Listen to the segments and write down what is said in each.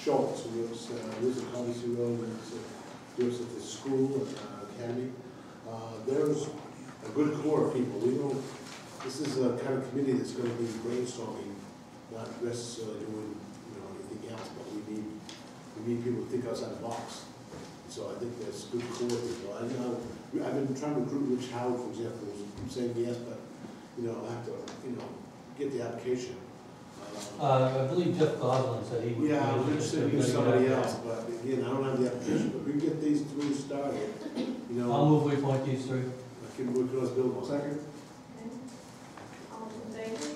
Schultz, who lives at Commons Road and works at the school academy. There's a good core of people. We don't. This is a kind of committee that's going to be brainstorming, not necessarily doing anything else, but we need people to think outside the box. So I think there's good core people. I've been trying to recruit Rich Howard, for example, who's saying yes, but I have to get the application. I believe Jeff Goslin said he would. Yeah, I was interested in somebody else, but again, I don't have the application. But we can get these three started. I'll move we appoint these three. We can always build one. Second. All in favor?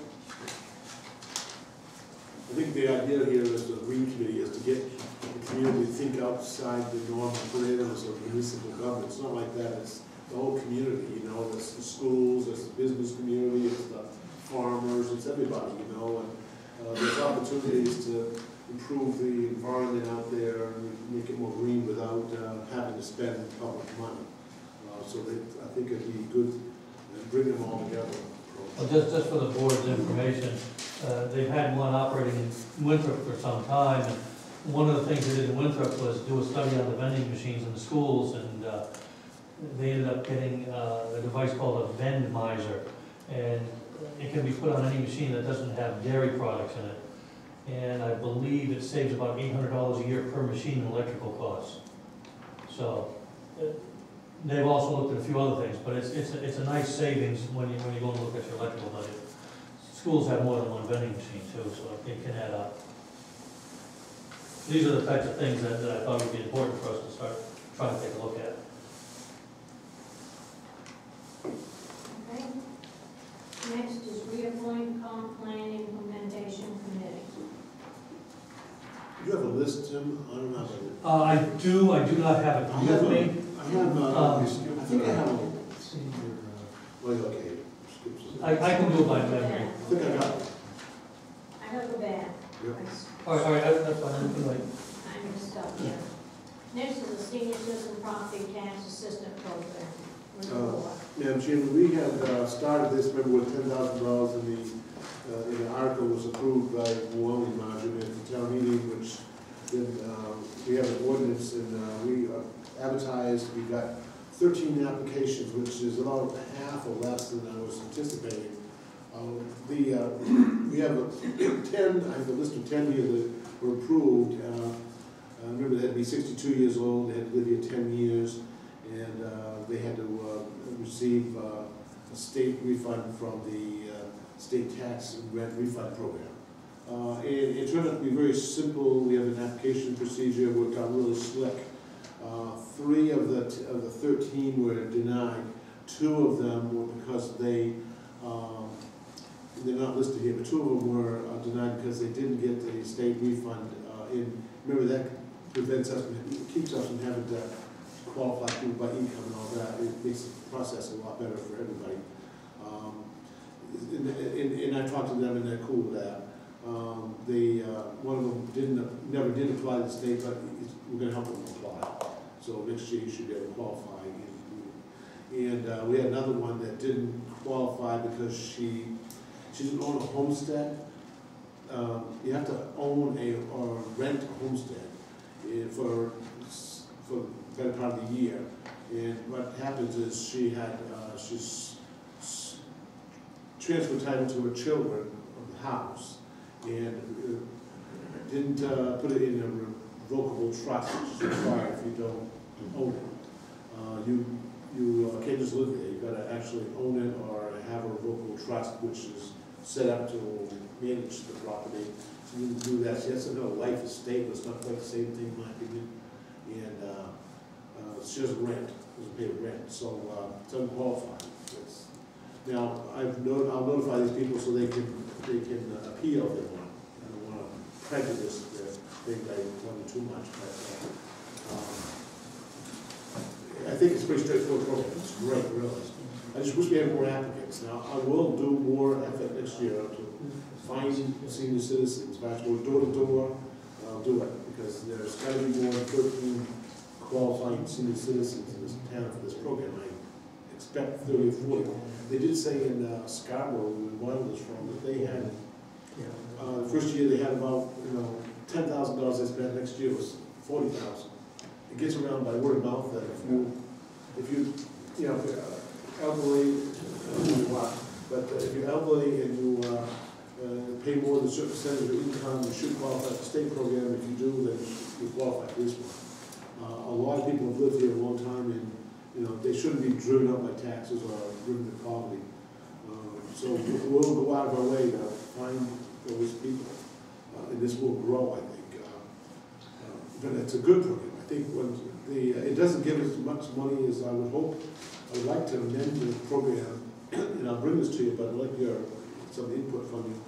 I think the idea here is the Green Committee is to get the community to think outside the normal parameters of municipal government. It's not like that. It's the whole community. It's the schools, it's the business community, it's the farmers, it's everybody. And there's opportunities to improve the environment out there and make it more green without having to spend public money. So I think it'd be good to bring them all together. Well, just for the board's information, they've had one operating in Winthrop for some time. And one of the things they did in Winthrop was do a study on the vending machines in the schools, and they ended up getting a device called a Vend Miser. And it can be put on any machine that doesn't have dairy products in it. And I believe it saves about $800 a year per machine in electrical costs. So they've also looked at a few other things, but it's a nice savings when you go and look at your electrical budget. Schools have more than one vending machine too, so it can add up. These are the types of things that I thought would be important for us to start trying to take a look at. Okay. Next is reappoint comp plan implementation committee. Do you have a list, Tim? I don't know. I do not have it with me. I think I have one. Wait, okay. I can do it by memory. I think I got it. I have a bad. Yep. All right, that's fine. I can wait. I messed up here. Next is the senior citizen property tax assistant program. Madam Chairman, we had started this, remember, with $10,000 in the article was approved by overwhelming margin at the town meeting, which then we have an ordinance and we advertised. We got 13 applications, which is about half or less than I was anticipating. We have 10, I have a list of 10 here that were approved. Remember, they had to be 62 years old, they had to live here 10 years, and they had to receive a state refund from the state tax and rent refund program. And it turned out to be very simple. We have an application procedure, worked out really slick. 3 of the 13 were denied. 2 of them were because they're not listed here, but 2 of them were denied because they didn't get the state refund. Remember, that prevents us, keeps us from having to qualify people by income and all that. It makes the process a lot better for everybody. And I talked to them, and they're cool with that. One of them never did apply to the state, but we're going to help them apply. So next year you should be able to qualify. And we had another one that didn't qualify because she didn't own a homestead. You have to own or rent a homestead for the better part of the year. And what happens is she's transferred title to her children of the house and didn't put it in a revocable trust, which is required if you don't own it. You can't just live there. You've got to actually own it or have a revocable trust, which is set up to manage the property. So you can do that. She has to know life is stable. It's not quite the same thing, in my opinion. And she doesn't pay rent, so it's unqualified. Now I'll notify these people so they can appeal if they want. I don't want to prejudice the thing by one too much, but I think it's a pretty straightforward program. It's great, really. I just wish we had more applicants. Now I will do more effort next year to find senior citizens. If I have to go door to door, I'll do it because there's got to be more than 13 qualifying senior citizens in this town for this program. I expect 30 or 40. They did say in Scarborough, where one was from, that they had, the first year they had about, $10,000 they spent, next year was $40,000. It gets around by word of mouth that if you, if you're elderly, but if you're elderly and you pay more than a certain percentage of your income, you should qualify for the state program. If you do, then you qualify for this one. A lot of people have lived here a long time, and they shouldn't be driven up by taxes or driven to poverty. So we'll go out of our way to find those people, and this will grow, I think. But it's a good program. I think when it doesn't give as much money as I would hope. I would like to amend the program, and I'll bring this to you, but I'd like some input from you.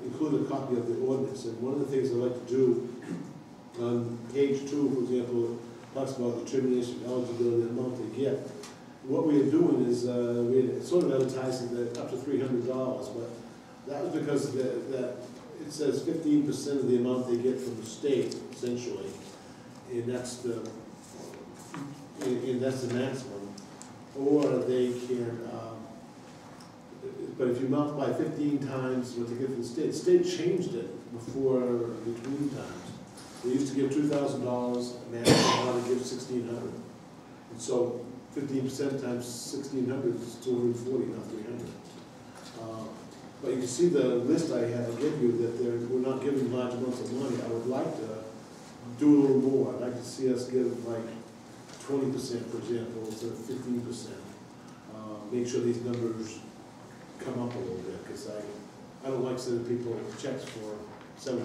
Include a copy of the ordinance, and one of the things I'd like to do on page 2, for example, talks about determination of eligibility and the amount they get. What we are doing is we're sort of advertising that up to $300, but that was because that it says 15% of the amount they get from the state, essentially, and that's the maximum. Or they can, but if you multiply 15 times what they get from the state changed it before between times. They used to give $2,000, now they give $1,600. And so 15% times 1,600 is 240, not 300. But you can see the list I give you that we're not giving large amounts of money. I would like to do a little more. I'd like to see us give like 20%, for example, instead of 15%. Make sure these numbers come up a little bit, because I don't like sending people checks for $17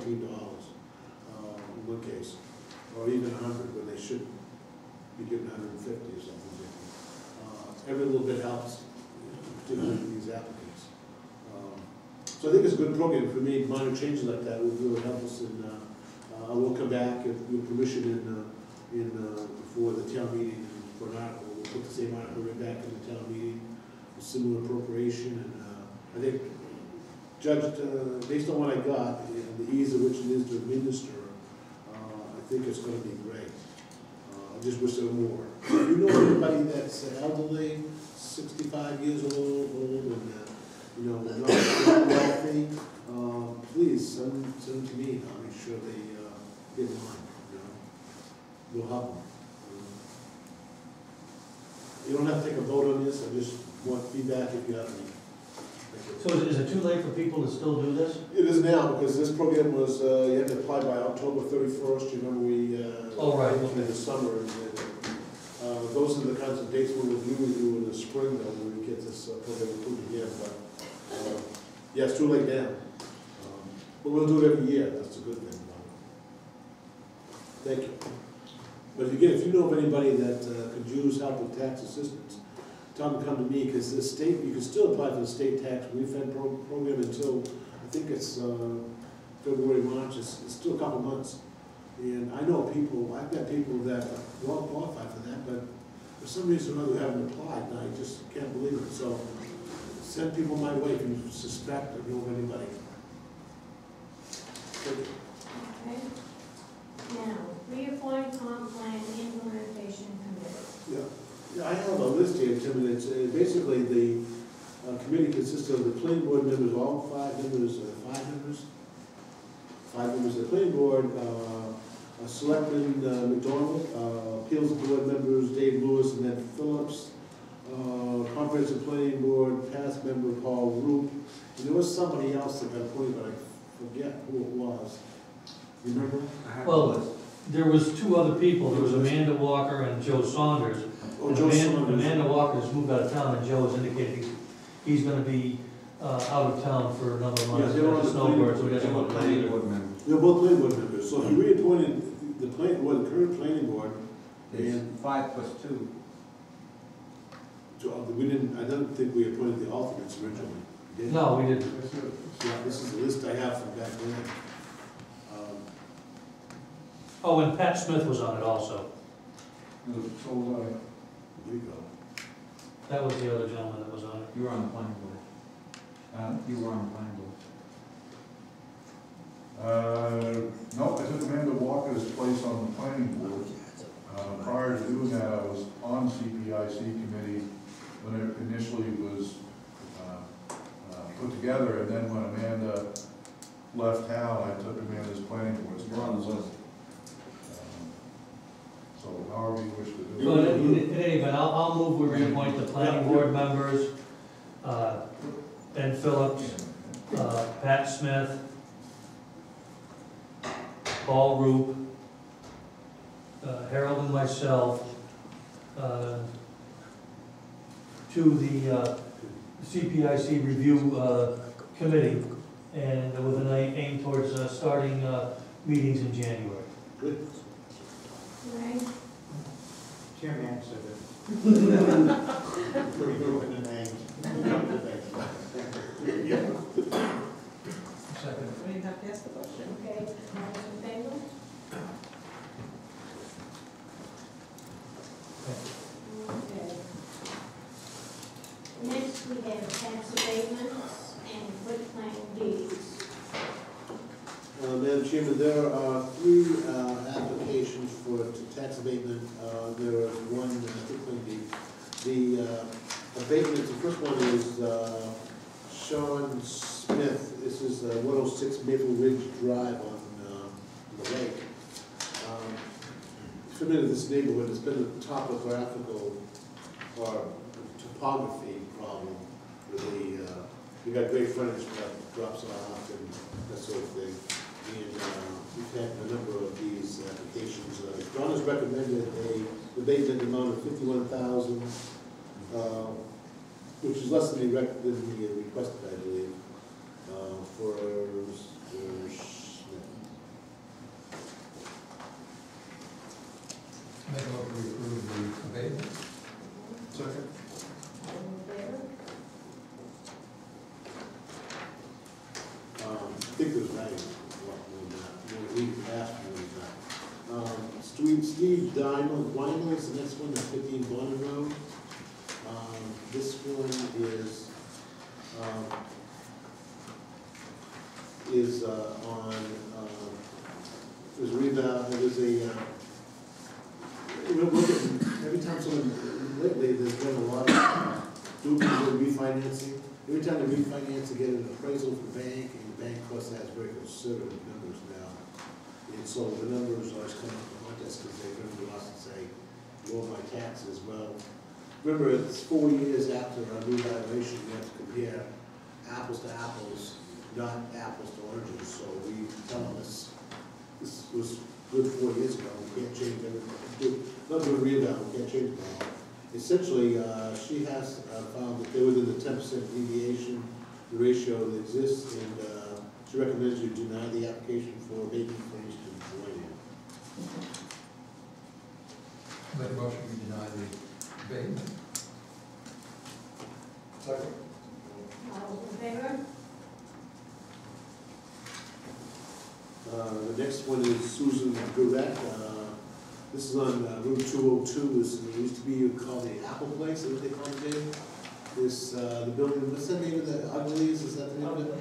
in one case, or even 100 when they should be given 150 or something. Every little bit helps, particularly these applicants. So I think it's a good program. If we made minor changes like that, it would really help us. And I will come back if with permission before the town meeting for an article. We'll put the same article right back in the town meeting, a similar appropriation. And I think, judged based on what I got and the ease of which it is to administer, I think it's going to be great. I just wish there were more. If you know anybody that's elderly, 65 years old, and not wealthy, please send them to me. I'll make sure they get in line. We'll help them. You don't have to take a vote on this. I just want feedback if you have any. So is it too late for people to still do this? It is now, because this program was, you had to apply by October 31st. You remember we, in the summer. Those are the kinds of dates we would usually do in the spring, though, when we get this program approved again. But, yeah, it's too late now. But we'll do it every year. That's a good thing. Thank you. But again, if you know of anybody that could use help with tax assistance, tell them to come to me, because the state, you can still apply for the state tax refund program until, I think it's February, March. It's still a couple months. And I know people, I've got people that won't qualify for that, but for some reason or other haven't applied, and I just can't believe it. So send people my way if you suspect or know of anybody. Thank you. Okay. Now, reappoint comp plan implementation committee. Yeah, I have a list here, Tim, and it's basically the committee consists of the planning board members, all 5 members of the planning board, Selectman McDonald, appeals board members Dave Lewis and Ned Phillips, comprehensive planning board past member Paul Roop, and there was somebody else that got appointed, but I forget who it was. You remember? Well, there was 2 other people. There was Amanda Walker and Joe Saunders. Oh, Joe Saunders. Amanda Walker's moved out of town, and Joe has indicated he's going to be out of town for a number of months. Yeah, they were on the snowbird, so he doesn't want to play either. They're both planning board members. So if you reappointed the current planning board, It's and 5 plus 2. we didn't. I don't think we appointed the alternates originally. Did we? No, we didn't. Yeah, this is the list I have from back then. Oh, and Pat Smith was on it also. There you go. That was the other gentleman that was on it. You were on the planning board. You were on the planning board. No, I took Amanda Walker's place on the planning board. Prior to doing that, I was on CPIC committee when it initially was put together, and then when Amanda left town, I took him in as planning board. You're on the list. So however you wish to do So it. in any event, I'll move we reappoint the planning board members, Ben Phillips, Pat Smith, Paul Roop, Harold and myself, to the CPIC review committee, and with an aim towards starting meetings in January. Good. Right? Jim answered it. Pretty good with the names. Second. We didn't have to ask the question. Okay, all those in favor? Okay. Next, we have tax abatements and quitclaim deeds. Madam Chairman, there are three applications for tax abatement. There is one, quitclaim deed. The abatement, the first one is Sean Smith. This is 106 Maple Ridge Drive on the lake. Familiar with this neighborhood, it's been a topographical or topography problem with the, we got great frontage that drops off and that sort of thing. And we've had a number of these applications. John has recommended a abatement amount of $51,000, which is less than the requested, I believe, for Mr. Smith. Make a motion to approve the abatement. Second. All in favor? I think there's value a lot more than that. We asked more than that. Steve Diamond, Wino is the next one, that's 15 Bonner Road. This one is on, there's a rebound, there's a, every time someone, lately, there's been a lot of duplicate refinancing. Every time they refinance, they get an appraisal from the bank, and the bank, of course, has very conservative numbers now. And so the numbers are coming up to haunt us because they're going to us and say, lower my taxes. Well, remember, it's 4 years after our new valuation, we have to compare apples to apples, not apples to oranges. So we tell them this was good 4 years ago, we can't change everything. Not doing rebound, we can't change it now. Essentially, she has found that they're within the 10% deviation, the ratio that exists, and she recommends you deny the application for abatement claims to join in. Make a motion to deny the abatement. Second. All those in favor? The next one is Susan Gouret. This is on Route 202. This used to be called the Apple Place, is what they call it today. This, the building, what's the name of the Uglies? Is that the name of it?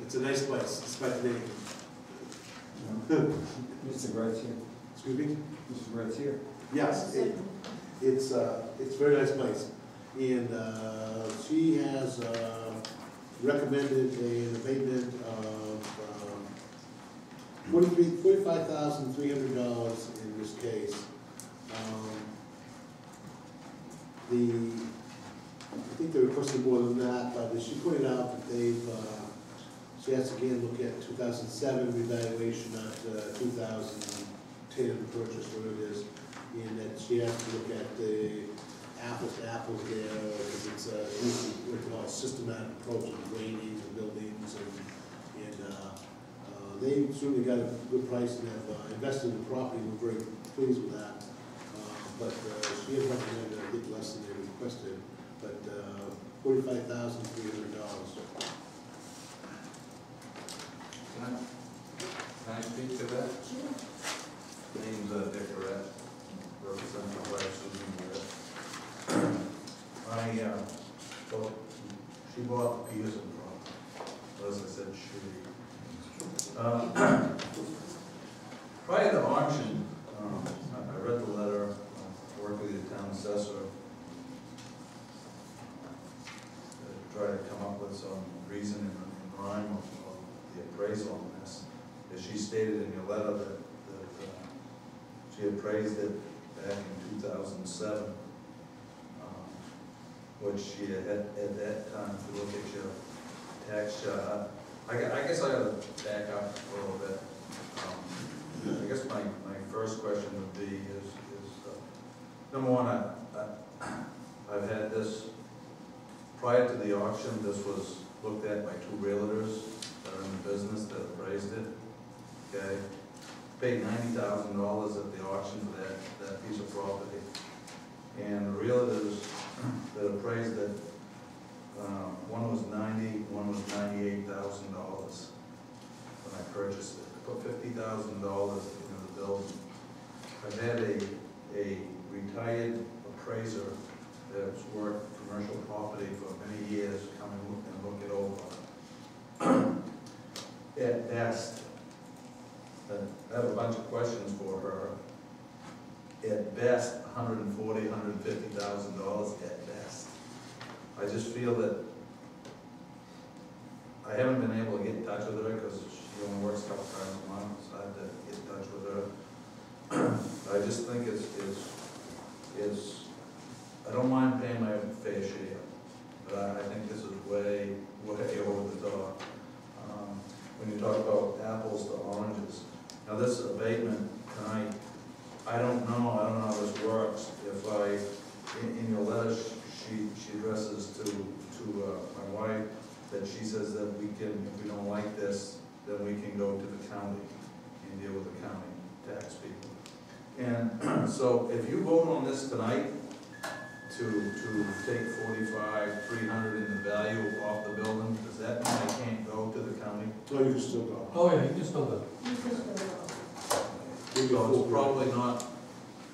It's a nice place, despite the name. Mr. Wright's here. Excuse me? Mr. Wright's here. Yes, it's a very nice place. And she has recommended an abatement of $45,300 in this case. I think they requested more than that, but she pointed out that she has to again look at 2007 revaluation, not 2010 purchase, whatever it is, and that she has to look at the apples to apples there, because it's what we call a systematic approach to grading the buildings, and they certainly got a good price and have invested in the property. We're very pleased with that. But she has recommended a bit less than they requested, but $45,300. Can I speak to that? Name's Dick Barrett, representing the wife Susan Barrett. She bought the Peterson property, as I said, prior to auction, I read the letter, I worked with the town assessor, to try to come up with some reason and rhyme of appraisal on this. As she stated in your letter that she appraised it back in 2007, which she had at that time, if you look at your tax chart. I guess I gotta back up a little bit. I guess my first question would be is number one, I've had this, prior to the auction, this was looked at by two realtors that are in the business that appraised it, okay? Paid $90,000 at the auction for that piece of property. And the realtors that appraised it, one was $90,000, one was $98,000 when I purchased it. I put $50,000 into the building. I've had a retired appraiser that's worked commercial property for many years come and look it over. At best, I have a bunch of questions for her. At best, $140,000, $150,000 at best. I just feel that I haven't been able to get in touch with her because she only works a couple times a month, so I have to get in touch with her. I just think it's, I don't mind paying my fair share, but I think this is way over the top. When you talk about apples to oranges, now this abatement tonight, I don't know how this works. If in your letter, she addresses to my wife that she says that we can, if we don't like this, then we can go to the county and deal with the county tax people. And so if you vote on this tonight to take $45,300 in the value off the building, does that mean I can't go to the county? No, you can still go. Oh, yeah, you can still go. You can still go. So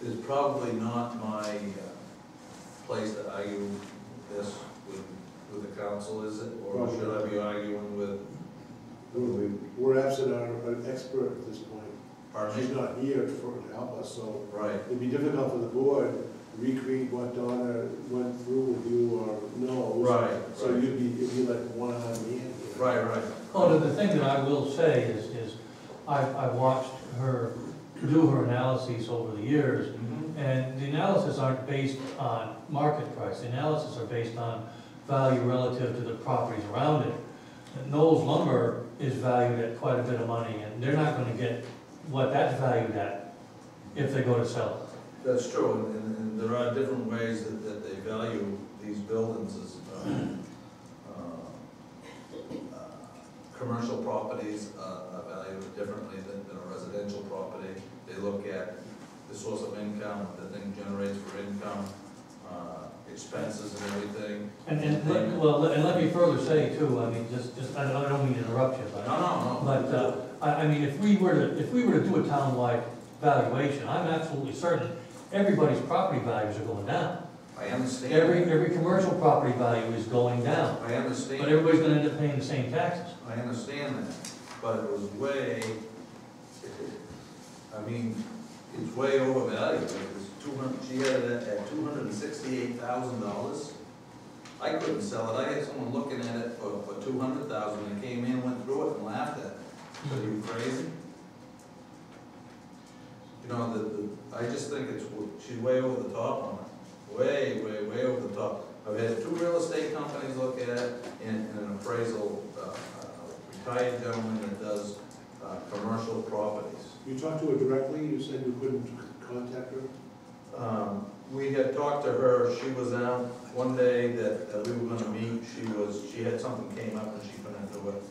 it's probably not my place to argue this with the council, is it? Or should I be arguing with? We're absent an expert at this point. Pardon She's me? not here to help us, so Right. it'd be difficult for the board to recreate what Donna went through with you or knows. Right. So right. it'd be like one-arm man. Right. Oh, the thing that I will say is I watched her do her analyses over the years, and the analysis aren't based on market price. The analysis are based on value relative to the properties around it. And Knowles Lumber is valued at quite a bit of money, and they're not gonna get what that's valued at if they go to sell it. That's true, and there are different ways that they value these buildings as commercial properties are valued differently than a residential property. They look at the source of income, what the thing generates for income, expenses and everything. And let me further say too, I mean, I don't mean to interrupt you, but. No. But, I mean, if we were to do a townwide valuation, I'm absolutely certain everybody's property values are going down. I understand. Every commercial property value is going down, I understand. but everybody's gonna end up paying the same taxes. I understand that, but it was way, I mean, it's way overvalued. It was she had it at $268,000. I couldn't sell it. I had someone looking at it for $200,000 and came in, went through it and laughed at it. So you crazy? You know, I just think she's way over the top on it. Way over the top. I've had two real estate companies look at it and an appraisal, retired gentleman that does commercial properties. You talked to her directly, you said you couldn't contact her? We had talked to her, she was out one day that we were gonna meet, she had something came up and she couldn't do it.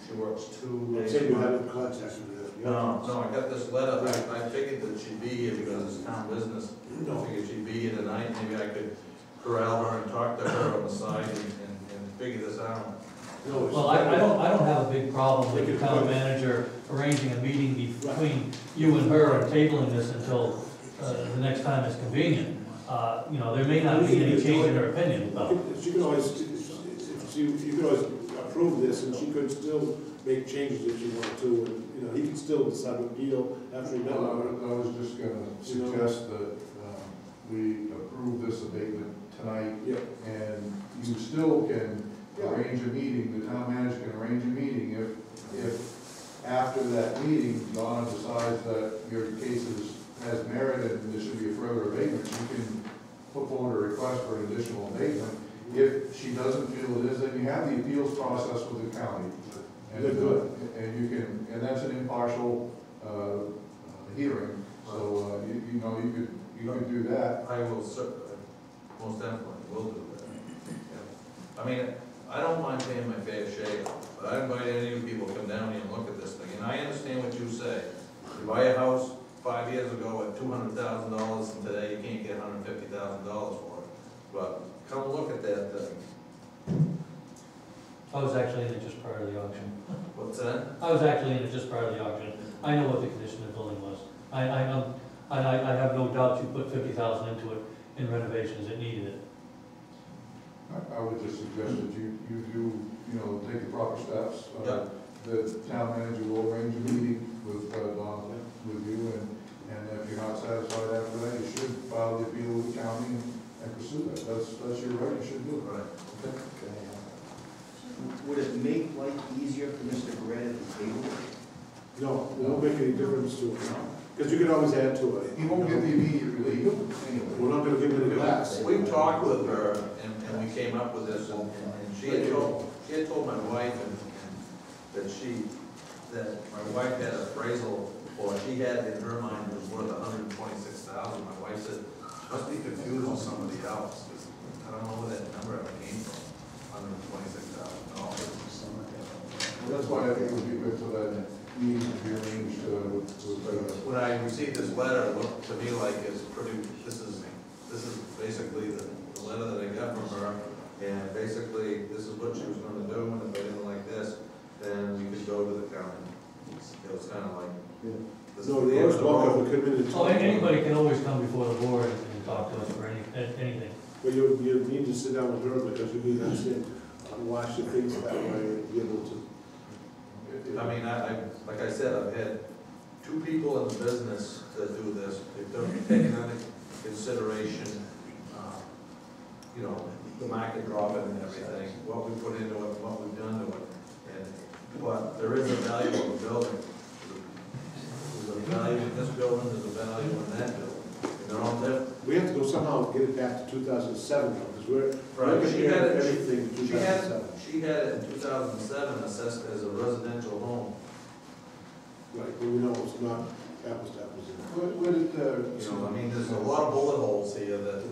She works 2 I days. said you haven't contacted her. No, I got this letter, I figured that she'd be here because it's town business. No. I figured she'd be here tonight, maybe I could corral her and talk to her on the side and figure this out. No, Well, I don't have a big problem with the town manager arranging a meeting between you and her and tabling this until the next time it's convenient. You know, there may not be any change in her opinion, but. She could always, you could always approve this, and she could still make changes if she wanted to, and, you know, he could still decide to appeal after he met Well, her. I was just gonna suggest that we approve this abatement tonight, Yeah. and you still can arrange a meeting, the town manager can arrange a meeting if after that meeting, Donna decides that your case has merit and there should be a further abatement, you can put forward a request for an additional abatement. If she doesn't feel it is, then you have the appeals process with the county. And, and you can, and that's an impartial, hearing, so, you know, you could do that. I will most definitely will do that. Yeah. I mean, I don't mind paying my fair share, but I invite any of you people to come down here and look at this thing, and I understand what you say. You buy a house 5 years ago at $200,000, and today you can't get $150,000 for it. But come look at that thing. I was actually in it just prior to the auction. What's that? I was actually in it just prior to the auction. I know what the condition of the building was. I have no doubt you put $50,000 into it in renovations, it needed it. I would just suggest that you do, you know, take the proper steps. Yeah. The town manager will arrange a meeting with, Donna, with you, and if you're not satisfied after that, you should file the appeal with the county and pursue that. That's your right, you should do it. Right. Okay. Would it make life easier for Mr. Grant at the table? No, it won't make any difference to it, because you can always add to it. He won't get the immediate relief anyway. We're not gonna give him any less. We talked with her, and we came up with this, and she had told my wife that my wife had appraisal, or she had in her mind it was worth $126,000. My wife said, must be confused with somebody else, 'cause I don't know where that number ever came from, $126,000. Well, that's why I think it would be good for that meeting to be arranged, When I received this letter, it looked to me like it's pretty, this is basically the letter that I got from her, and basically, this is what she was gonna do, and if I didn't like this, then we could go to the county. It was kinda like, this is No, the you're end always of the welcome road. to come in and So talk. anybody can always come before the board and talk to us for anything. But you need to sit down with her, because you need to understand why she thinks that way, and be able to. I mean, like I said, I've had 2 people in the business that do this. They've taken into consideration, you know, the market dropping and everything, what we put into it, what we've done to it. But there is a value of a building. There's a value in this building, there's a value in that building. And they're all different. We have to go somehow get it back to 2007, though, because we're Right, she had comparing it, everything to 2007. she had it in 2007 assessed as a residential home. Right, but we know it's not apples to apples. Would it, You know, I mean, there's a lot of bullet holes here that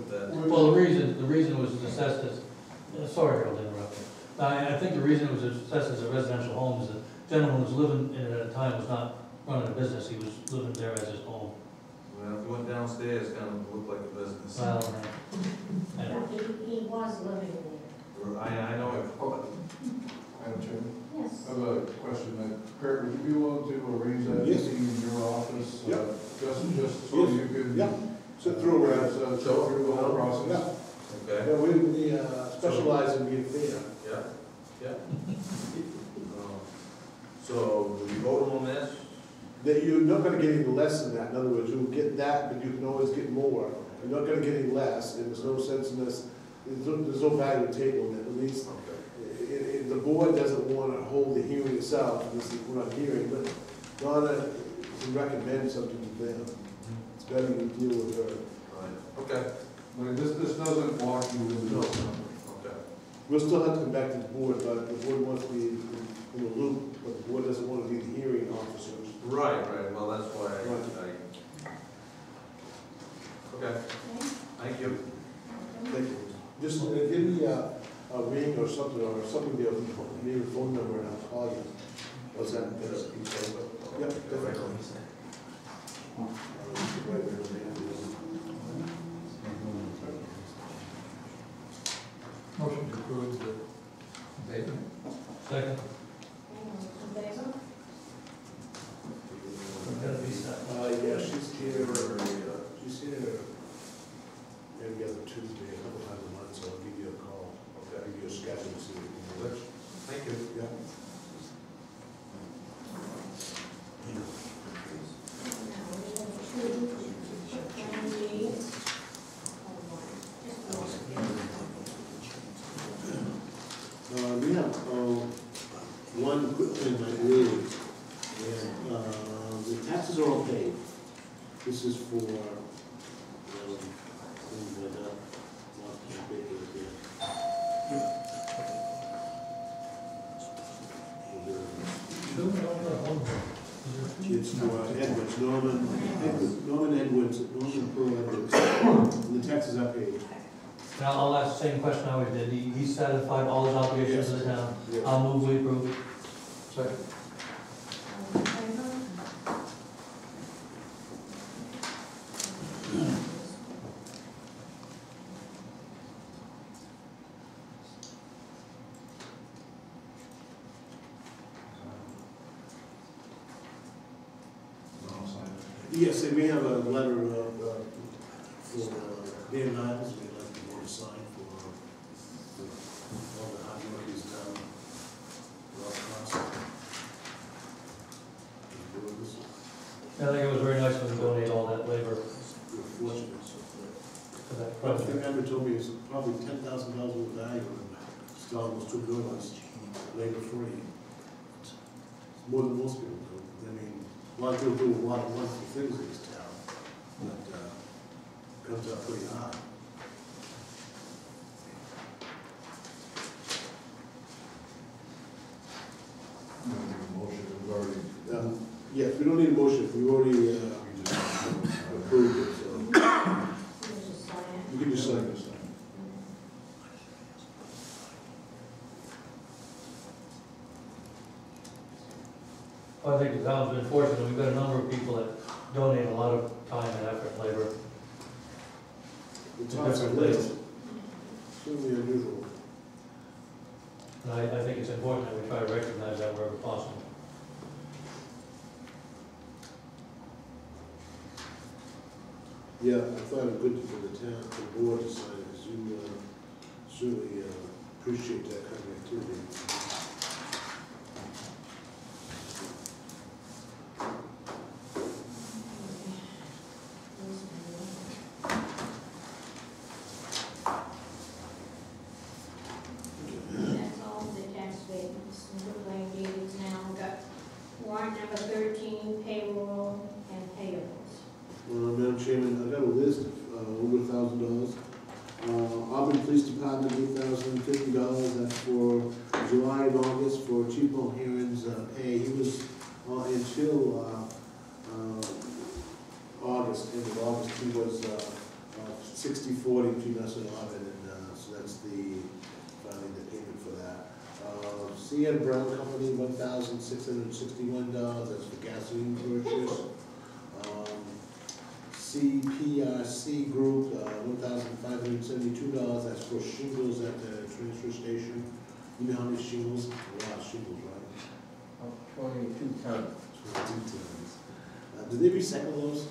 Well, the reason it was assessed as, sorry, Harold, to interrupt you. I think the reason it was assessed as a residential home is the gentleman was living in it at the time, was not running a business, he was living there as his home. well, if you went downstairs, it kind of looked like a business. Well, I know. He was living there. I know it. Madam Chairman? Yes. I have a question. Kurt, would you be willing to arrange that Yes. meeting in your office? Yeah. Just so Yes. you can. Yeah, sit through it. Go through the whole process. Yeah, Okay, yeah, we specialize in being fair. yeah, yeah. So, do we vote on this? That you're not gonna get any less than that. In other words, you'll get that, but you can always get more. You're not gonna get any less, and there's no sense in this, there's no value in tabling it. At least, the board doesn't wanna hold the hearing itself, and this is, we're not hearing, but Donna can recommend something to them. It's better to deal with her. Right. Okay, But this doesn't lock you into No. this number. okay. We'll still have to come back to the board, but the board wants to be in the loop, but the board doesn't want to be the hearing officers. Right, well, that's why Right. okay, Okay. thank you. Thank you. Just give me a ring or something there, maybe a phone number, and I'll call you. What's that? Yep, definitely. Motion to approve the abatement. Second. In favor? Yeah, she's here, maybe other Tuesday, a couple times a month, so I'll give you a call. Okay. Give you a schedule, so you can Good. Thank you. Yeah. We have one quick thing, I believe. We This is for, things like that, not big here. It's for Edwards, Norman Edwards, Norman Pearl Edwards, the taxes are paid. Now, I'll ask the same question I always did. He satisfied all his obligations to the town. Yes. I'll move we approve. Second. All in favor? Yes, and we have a letter of, for Dan Niles, we'd like the board to sign for all the hard work he's done. Well, cost. I think it was very nice of him to donate all that labor We're fortunate. for that I think project. Amber told me it's probably $10,000 worth of value, and still almost $2 million labor free. It's more than most people do. I mean, a lot of people do a lot of wonderful things in this town, but comes out pretty high. Motion is already. Yes, we don't need a motion, we already approved it, so You can just sign it. you can just sign this. I think the town's been fortunate. We've got a number of people that donate a lot of time and effort and labor. The town's a list, certainly unusual. And I think it's important that we try to recognize that wherever possible. Yeah, I thought it good for the town, for the board to sign it, because you certainly appreciate that kind of activity. That's all the tax statements, and the claim deeds now. We've got warrant number 13, payroll and payables. Madam Chairman, I got a list of over $1,000. Auburn Police Department, $8,050, that's for July and August for Chief Mulheron's pay. He was until August, end of August, he was 60/40 between us and Auburn, and so that's finally the payment for that. C.N. Brown Company, $1,661, that's for gasoline purchase. CPRC Group, $1,572, that's for shingles at the transfer station. You know how many shingles? A lot of shingles, right? 22 tons. 22 tons. Do they recycle those?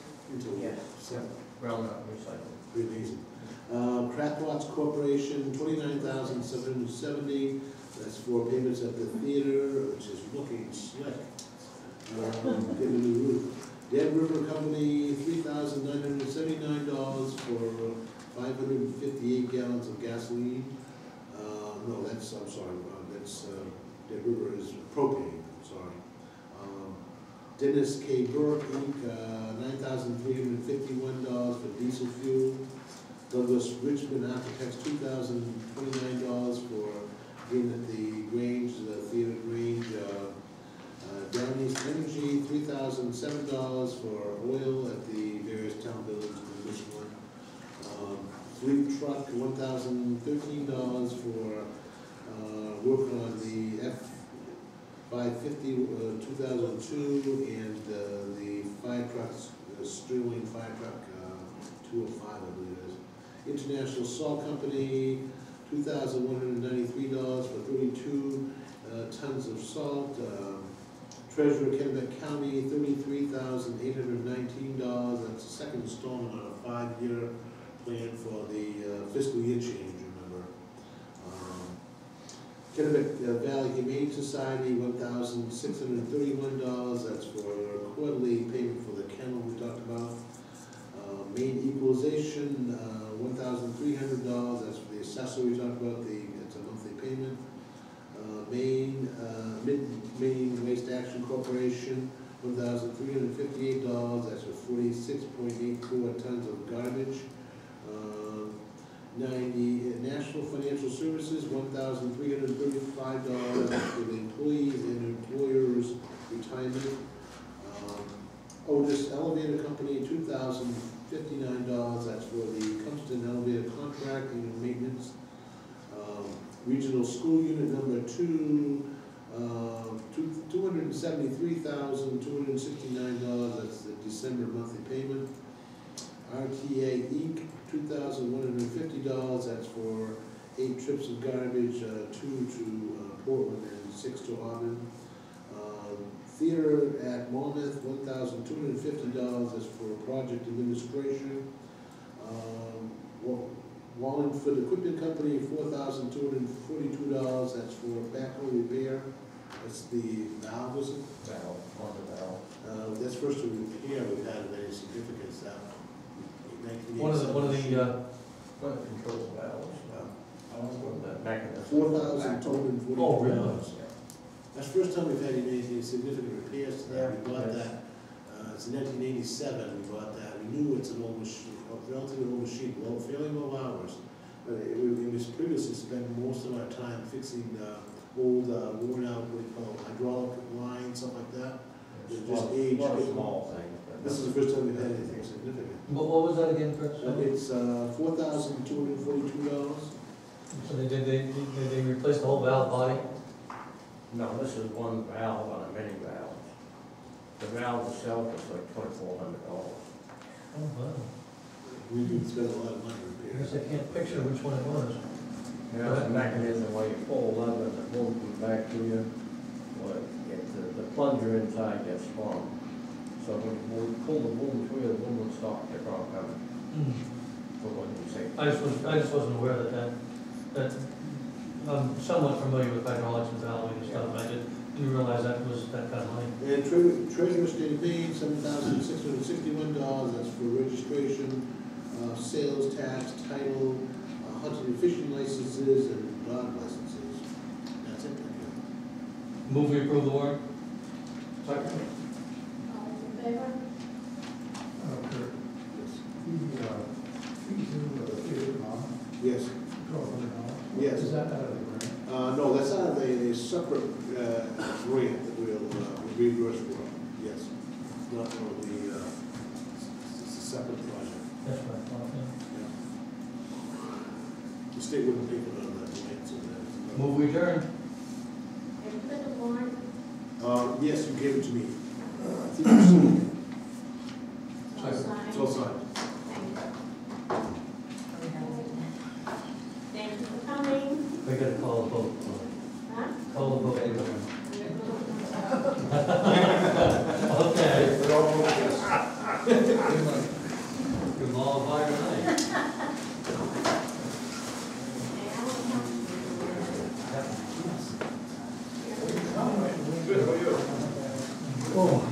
Yes. Yeah. Round up recycled. Pretty amazing. Craftwatch Corporation, $29,770, that's for payments at the theater, which is looking slick. Getting a new roof. Dead River Company, $3,979 for 558 gallons of gasoline. No, that's, I'm sorry, that's, Dead River is propane, sorry. Dennis K. Burke, Inc., $9,351 for diesel fuel. Douglas Richmond Architects, $2,029 for being at the Grange, the theater Grange. Downey's Energy, $3,007 for oil at the various town buildings in this one. Fleet Truck, $1,013 for work on the F-550 2002 and the fire trucks, the Sterling Fire Truck 205, I believe it is. International Salt Company, $2,193 for 32 tons of salt. Treasurer Kennebec County, $33,819. That's the second installment on a 5-year plan for the fiscal year change, remember. Kennebec Valley Humane Society, $1,631. That's for quarterly payment for the kennel we talked about. Maine Equalization, $1,300. That's for the assessor we talked about. It's a monthly payment. Maine Waste Action Corporation, $1,358, that's for 46.84 tons of garbage. 90, National Financial Services, $1,335 for the employees and employers' retirement. Otis Elevator Company, $2,059, that's for the Compton Elevator contract and maintenance. Regional School Unit number 2, $273,269, that's the December monthly payment. RTA Inc., $2,150, that's for 8 trips of garbage, 2 to Portland and 6 to Auburn. Theater at Monmouth, $1,250, that's for project administration. Wallingford Equipment Company, $4,242, that's for backhoe repair. That's the valve, is it? Valve, on the valve. That's first to repair we've had of any significance, One of the, One of the control valves, the mechanism. $4,240. Oh, really? That's the first time we've had any significant repairs to that. We bought Yes. that, it's in 1987, we bought that. We knew it's an old machine, a relatively old machine, fairly low hours. But we previously spent most of our time fixing old, worn out, what do you call it, hydraulic lines, something like that. They're just aged. A lot of small things. but This is the first time we've had anything significant. What was that again, Chris? It's $4,242. So they replaced the whole valve body? No, this is one valve on a mini valve. The valve itself is like $2,400. Oh, wow. We did spend a lot of money I repairs. guess I can't picture which one it was. Yeah, it's a mechanism where you pull a lever and it won't come back to you. Well, the plunger inside gets sprung. So when you pull the boom through, the boom will stop, they're all coming. So what do you say? I just wasn't aware that I'm somewhat familiar with hydraulics and valving and stuff, I didn't realize that was that kind of money. And Treasurer State of Maine, $7,661, that's for registration, sales tax, title, hunting and fishing licenses, and dog licenses. That's it, thank you. Move we approve the warrant? Second. All in favor? Yes. Yes. Is that out of the grant? No, that's out of a separate grant that we'll reimburse for, yes. Not one of the, it's a separate project. That's what I thought, yeah. Yeah. The state wouldn't pay for none of that grant, so that's. Move we adjourn? Have you put the warrant? Yes, you gave it to me. I think you signed it. All signed? It's all signed. Thank you. Thank you for coming. We gotta call a vote. Huh? Call a vote. You're Okay. They're all over this. You're all by tonight. Good, how are you? Oh.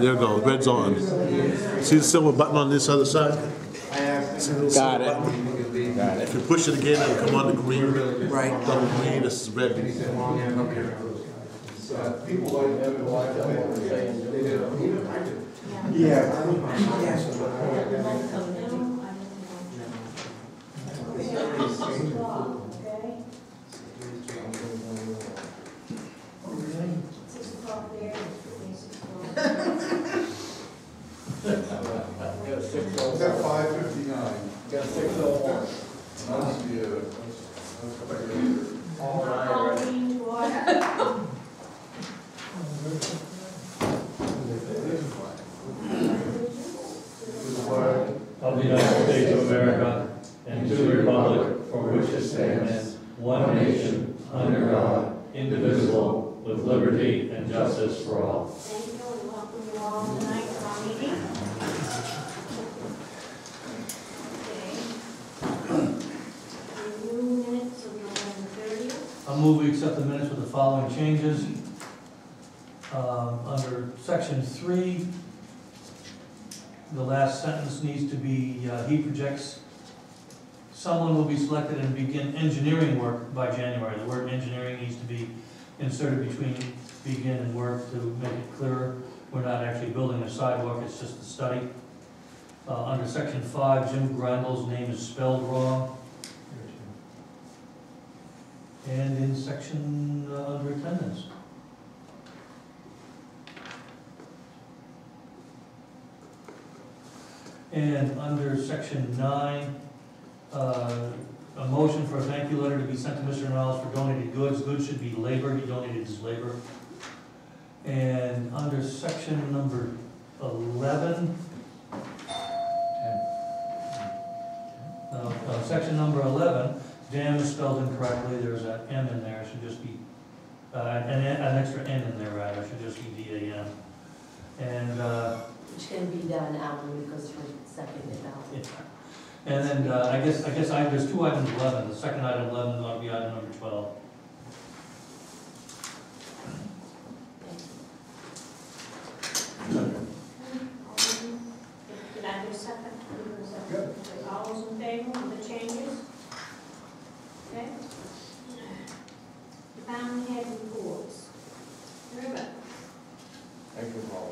There it goes, red's on. See the silver button on this other side? Got it. If you push it again, it'll come on the green. Right. Double green, this is red. People like to like that. They did. It's at 5:59. Got 601. That's the, All right. Pauline, water. Of the United States of America and to the republic for which it stands, one nation, under God, indivisible, with liberty and justice for all. Thank you, and welcome you all tonight to our meeting. Okay. Review minutes of November 30th. I'll move we accept the minutes with the following changes. Under section 3, the last sentence needs to be, he projects someone will be selected and begin engineering work by January. The word engineering needs to be inserted between begin and work to make it clearer. We're not actually building a sidewalk, it's just a study. Under section 5, Jim Grandel's name is spelled wrong. And in section, under attendance. And under section 9, a motion for a thank you letter to be sent to Mr. Niles for donated goods. Goods should be labor, he donated his labor. And under section number 11, section number 11, dam is spelled incorrectly, there's an M in there, it should just be, an extra N in there rather, it should just be D-A-M. And, Which can be done hourly because we're second it out. yeah. And then, I guess there's 2 items 11, the second item 11 ought to be item number 12. Did I do a second? Good. All those in favor of the changes? Okay. Department head reports. River. Thank you, Paul.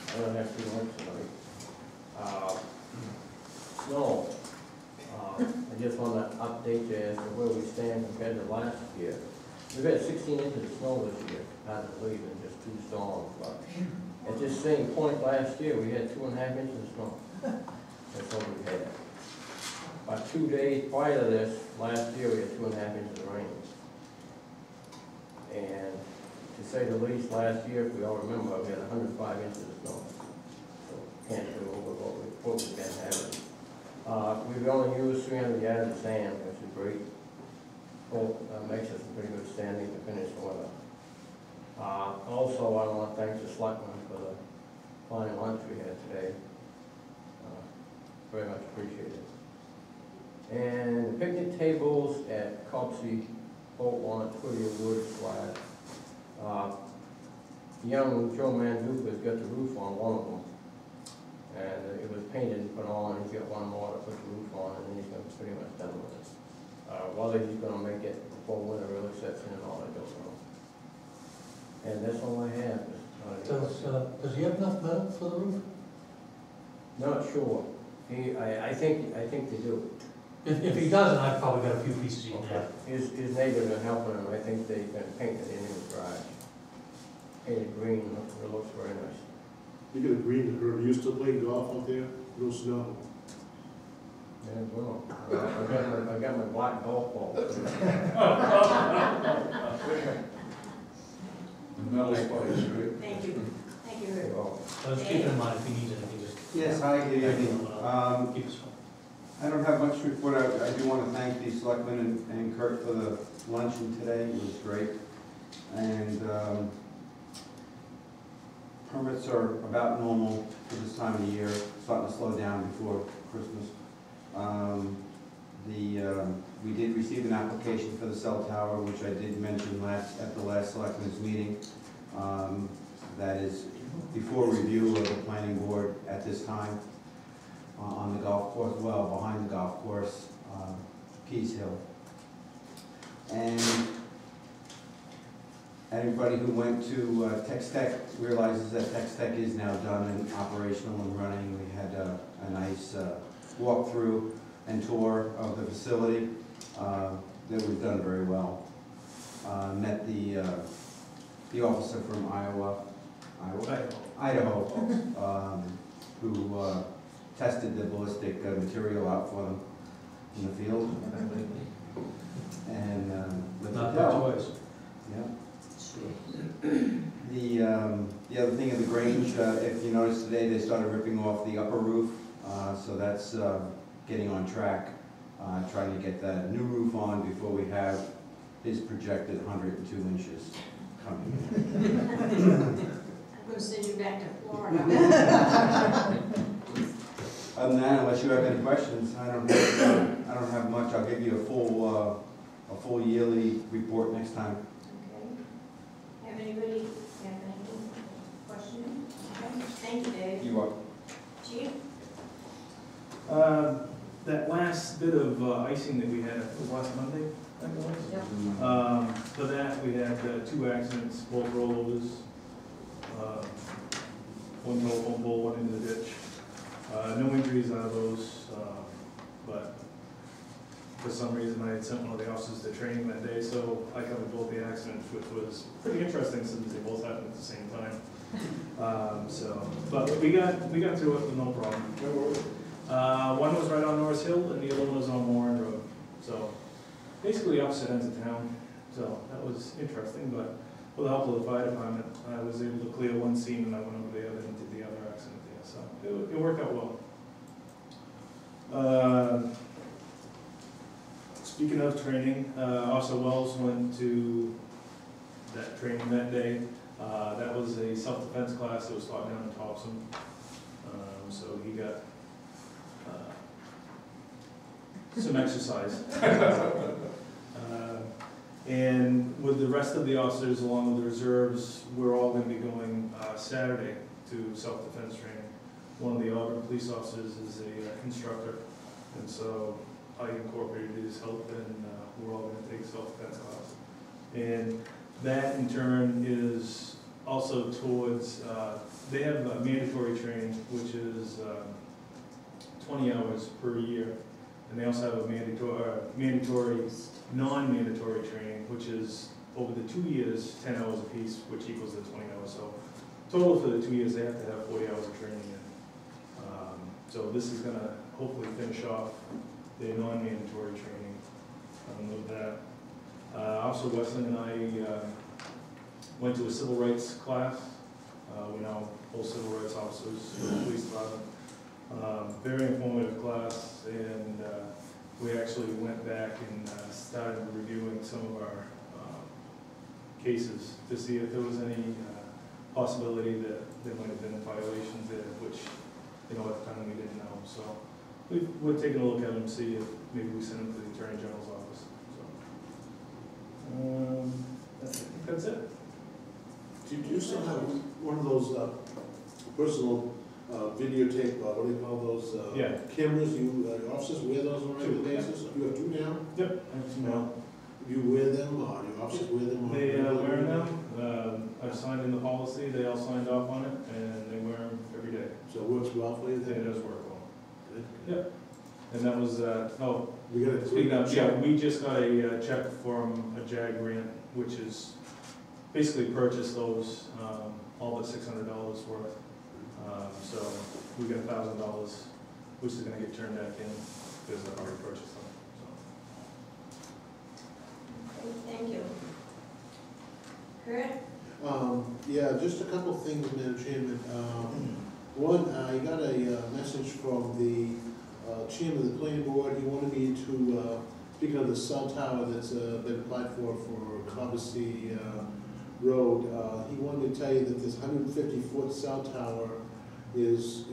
I don't have too much tonight. Snow. I just want to update you as to where we stand compared to last year. We've had 16 inches of snow this year, not to believe in just 2 storms, but at this same point last year, we had 2.5 inches of snow. That's what we had. About 2 days prior to this, last year, we had 2.5 inches of rain. And to say the least, last year, if we all remember, we had 105 inches of snow. So can't do over what we've been having. We've only used 300 yards of sand, which is great. Well, makes us in pretty good standing to finish the winter. Also, I want to thank the selectmen for the fine lunch we had today. Very much appreciated. And the picnic tables at Copsey, Boat Launch, Whittier Woods, young Joe Manduca's got the roof on one of them. And it was painted and put on, and he's got one more to put the roof on, and then he's going to pretty much done with it. Whether he's going to make it before winter really sets in and all, I don't know. And that's all I have. Does he have enough metal for the roof? Not sure. I think they do. If he doesn't, I've probably got a few pieces he can have. His neighbors are helping him. I think they've been painted in his garage. Painted green, it looks very nice. You get a green, or you used to play golf out there? No snow. Yeah, well, I got my black golf ball. The metal spice, right? Thank you. Thank you, River. Just keep in mind if he needs anything, just. Yes, hi, good evening. Keep us on. I don't have much to report. I do want to thank the selectmen and Kurt for the luncheon today. It was great. And permits are about normal for this time of the year, starting to slow down before Christmas. We did receive an application for the cell tower, which I did mention at the last selectmen's meeting. That is before review of the planning board at this time. On the golf course, well, behind the golf course, Peace Hill. And everybody who went to Tex Tech realizes that Tex Tech is now done and operational and running. We had a nice walkthrough and tour of the facility that was done very well. Met the officer from Idaho, who tested the ballistic material out for them in the field. And Not their choice. Yeah. The other thing in the Grange, if you notice today, they started ripping off the upper roof, so that's getting on track. Trying to get that new roof on before we have his projected 102 inches coming in. I'm going to send you back to Florida. Other than that, unless you have any questions, I don't have much. I'll give you a full yearly report next time. Okay. anybody have any questions? Okay, thank you, Dave. You are. Chief? That last bit of icing that we had, it was last Monday, I think it was? Yep. For that, we had 2 accidents, both rollovers. One telephone pole, one into the ditch. No injuries out of those, but for some reason I had sent one of the officers to training that day, so I covered both the accidents, which was pretty interesting since they both happened at the same time. But we got through it with no problem. Where were we? One was right on Norris Hill and the other one was on Warren Road. So basically opposite ends of town. So that was interesting, but with the help of the fire department, I was able to clear one scene and I went over the other and did the other accident there. So it worked out well. Speaking of training, Officer Wells went to that training that day. That was a self-defense class that was taught down in Thompson. So he got some exercise. And with the rest of the officers, along with the reserves, we're all going to be going Saturday to self-defense training. One of the Auburn police officers is a instructor, and so I incorporated his help, and we're all going to take self-defense class. And that, in turn, is also towards, they have a mandatory training, which is 20 hours per year. And they also have a mandatory, non-mandatory training, which is over the 2 years, 10 hours apiece, which equals the 20 hours. So total for the 2 years, they have to have 40 hours of training in. So this is gonna hopefully finish off the non-mandatory training with that. Officer Weston and I went to a civil rights class. We're now both civil rights officers for the police department. Very informative class, and we actually went back and started reviewing some of our cases to see if there was any possibility that there might have been violations there, which, at the time we didn't know. So we're taking a look at them, see if maybe we send them to the Attorney General's office. So I think that's it. Do you still have one of those personal videotape, what do you call those? Yeah. Cameras, officers wear those on a regular 2, basis? You have 2 now? Yep, I have 2 now. You wear them, or your officers wear them? They wear them. I've signed in the policy, they all signed off on it, and they wear them every day. So it works well for you It then? does work well. Good. Yep. And that was, We got speaking of, check. we just got a check from a JAG grant, which is basically purchased those, all but $600 worth. So we got $1,000, which is gonna get turned back in, because I've already purchased them, so. Okay, thank you. Kurt? Yeah, just a couple of things, Madam Chairman. One, I got a message from the chairman of the planning board. He wanted me to, speaking of the cell tower that's been applied for Cobussy Road, he wanted me to tell you that this 150-foot cell tower is,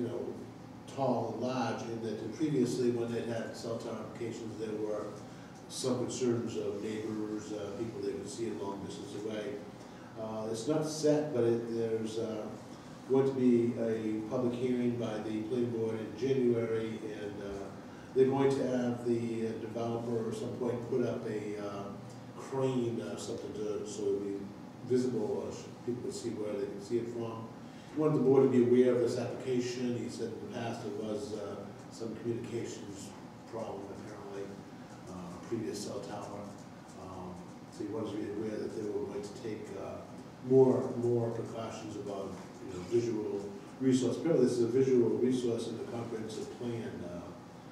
tall and large, and that previously when they had cell tower applications, there were some concerns of neighbors, people they could see a long distance away. It's not set, but there's going to be a public hearing by the planning board in January, and they're going to have the developer at some point put up a crane, something so it'll be visible, people can see where they can see it from. He wanted the board to be aware of this application. He said in the past there was some communications problem apparently, previous cell tower. So he wanted to be aware that they were going to take more precautions about visual resource. Apparently this is a visual resource in the comprehensive plan,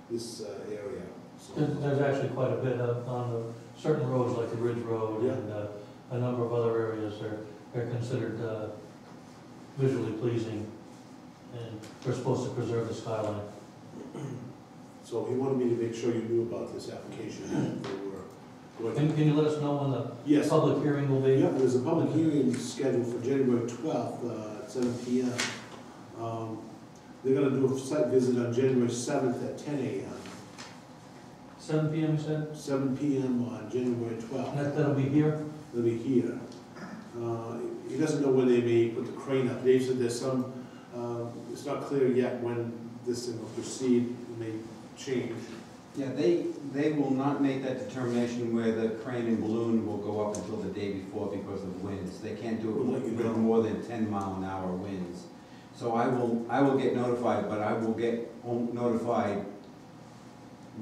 this area. So, There's actually quite a bit on the certain roads like the Ridge Road, yeah. and a number of other areas are considered visually pleasing, and we're supposed to preserve the skyline. So he wanted me to make sure you knew about this application. They were going to. Can you let us know when the Yes. public hearing will be? Yeah, there's a public hearing scheduled for January 12th at 7 p.m. They're going to do a site visit on January 7th at 10 a.m. 7 p.m. you said? 7 p.m. on January 12th. That'll be here? They'll be here. he doesn't know when they may put the crane up. Dave said there's some, it's not clear yet when this thing will proceed, it may change. Yeah, they will not make that determination where the crane and balloon will go up until the day before because of winds. They can't do it with more than 10-mile-an-hour winds. So I will get notified, but I will get notified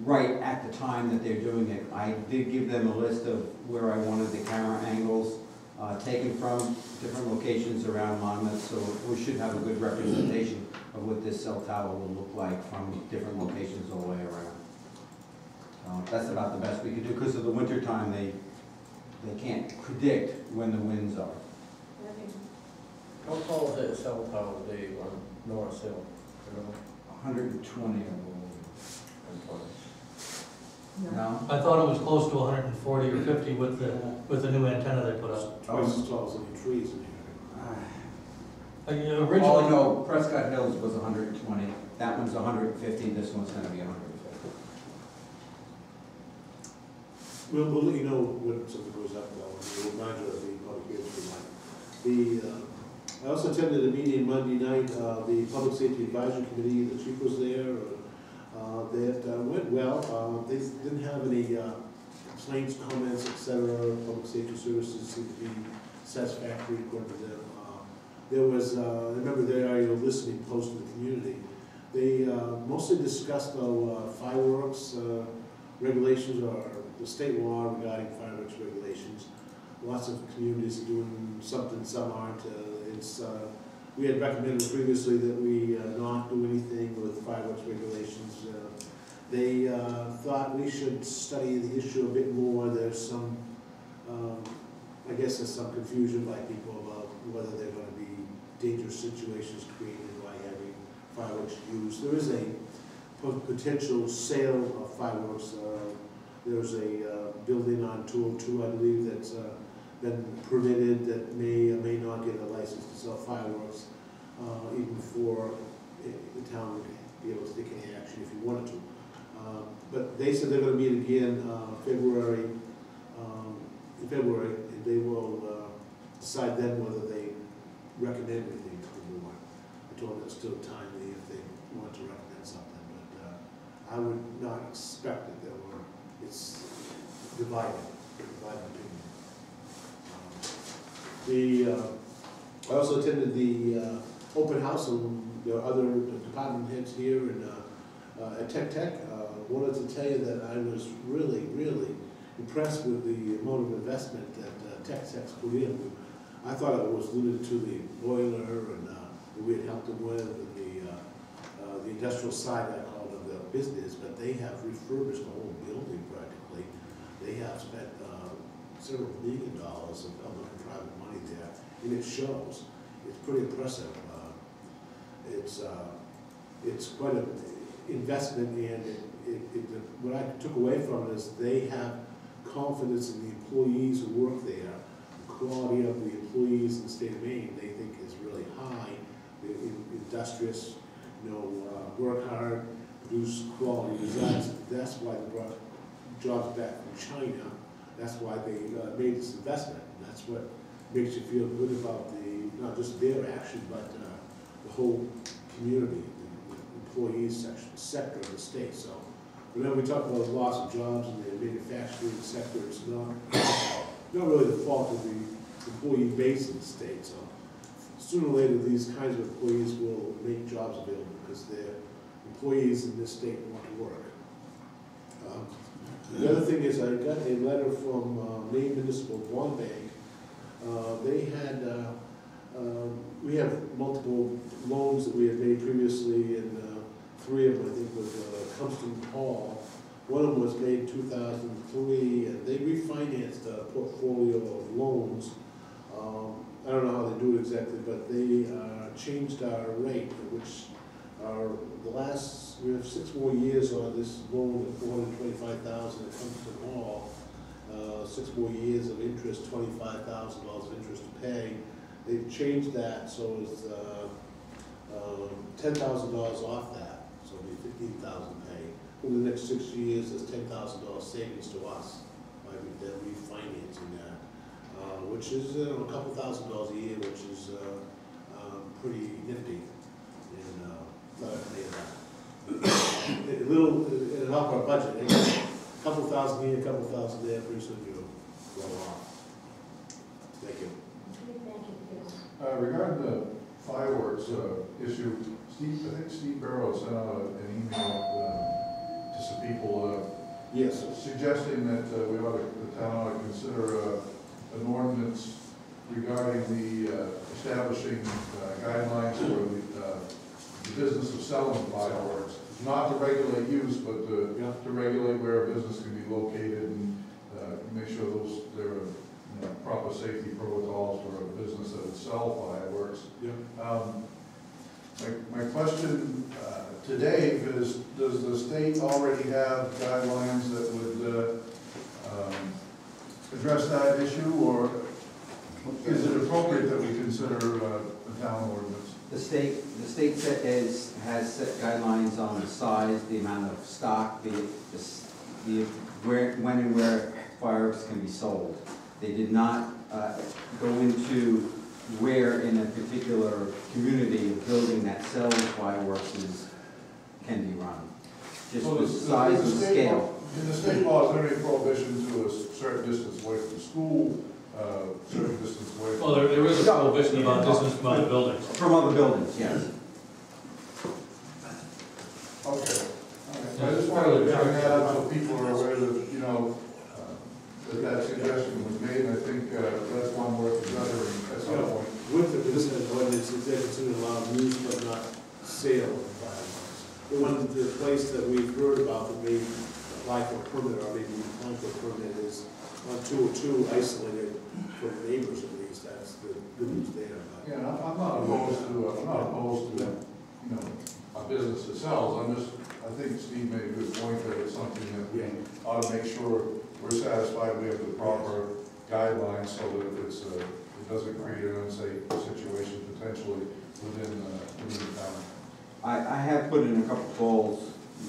right at the time that they're doing it. I did give them a list of where I wanted the camera angles taken from different locations around Monmouth, so we should have a good representation of what this cell tower will look like from different locations all the way around. That's about the best we could do, because of the winter time, they can't predict when the winds are. How tall is that cell tower, Dave, on North Hill? You know? 120, I believe. No? I thought it was close to 140 or 50 with the new antenna they put up. Twice as tall as any trees in here. Oh, Originally, no, Prescott Hills was 120. That one's 150, this one's gonna be 150. We'll let you know when something goes up, though, and we'll remind you of the public hearings tonight. I also attended a meeting Monday night, the Public Safety Advisory Committee, the chief was there. That went well. They didn't have any complaints, comments, etc. Public safety services seemed to be satisfactory according to them. There was, remember they are your listening post in the community. They mostly discussed though fireworks regulations or the state law regarding fireworks regulations. Lots of communities are doing something, some aren't. We had recommended previously that we not do anything with fireworks regulations. They thought we should study the issue a bit more. There's some, I guess there's some confusion by people about whether they're going to be dangerous situations created by having fireworks used. There is a potential sale of fireworks. There's a building on 202, I believe, that's been permitted that may or may not get a license to sell fireworks, even before the town would be able to take any action if you wanted to. But they said they're going to meet again in February, and they will decide then whether they recommend anything to the board. I told them it's still timely if they want to recommend something, but I would not expect that there were, it's divided opinion. I also attended the open house, and there are other department heads here and at Tech. Wanted to tell you that I was really, really impressed with the amount of investment that Tech's put in. I thought it was limited to the boiler and that we had helped them with, and the industrial side, I call it, the business, but they have refurbished the whole building practically. They have spent several $1 million of public and private money there, and it shows. It's pretty impressive. It's quite an investment, and what I took away from it is they have confidence in the employees who work there. The quality of the employees in the state of Maine, they think is really high. They're industrious, work hard, produce quality results. That's why they brought jobs back from China. That's why they made this investment. And that's what makes you feel good about not just their action, but the whole community, the employees sector of the state. So whenever we talk about the loss of jobs in the manufacturing sector, it's not really the fault of the employee base in the state. So sooner or later, these kinds of employees will make jobs available because their employees in this state want to work. The other thing is I got a letter from Maine Municipal Bond Bank. They had, we have multiple loans that we had made previously, and 3 of them I think with Cumston Hall. One of them was made in 2003, and they refinanced a portfolio of loans. I don't know how they do it exactly, but they changed our rate, which we have 6 more years on this loan of $425,000 at Cumston Hall. 6 more years of interest, $25,000 of interest to pay. They've changed that, so it's $10,000 off that, so it'll be $15,000 paid. Over the next 6 years, there's $10,000 savings to us by them refinancing that. which is a couple $1,000s a year, which is pretty nifty. And thought I'd pay that. A little, it'll help our budget. A couple $1,000 here, a couple $1,000 there, pretty soon you'll go off. Thank you. Thank you, Chris. Regarding the fireworks issue, I think Steve Barrow sent out an email to some people Yes. suggesting that the town ought to consider an ordinance regarding the establishing guidelines for the business of selling fireworks. Not to regulate use, but to regulate where a business can be located and make sure there are proper safety protocols for a business that would sell fireworks. Yeah. My question to Dave is, does the state already have guidelines that would address that issue, or is it appropriate that we consider a town ordinance? The state has set guidelines on the size, the amount of stock, when and where fireworks can be sold. They did not go into where in a particular community a building that sells fireworks can be run. Just the size and scale. In the state law, is there any prohibition to a certain distance away from school, certain distance away from... Well, there is a prohibition about distance from other buildings. From other buildings, yes. Okay. I just wanted to bring that up so people are aware that, that suggestion was made, and I think that's one worth considering at some point. With the business ordinance, it's considered allowed use but not sale of fireworks. The place that we've heard about that may apply for a permit or maybe apply for a permit is on 202, isolated from neighbors at least. That's the good news there. Yeah, I'm not opposed to a business that sells. I think Steve made a good point that it's something that we ought to make sure we're satisfied we have the proper guidelines so that it doesn't create an unsafe situation potentially within the town. I have put in a couple calls,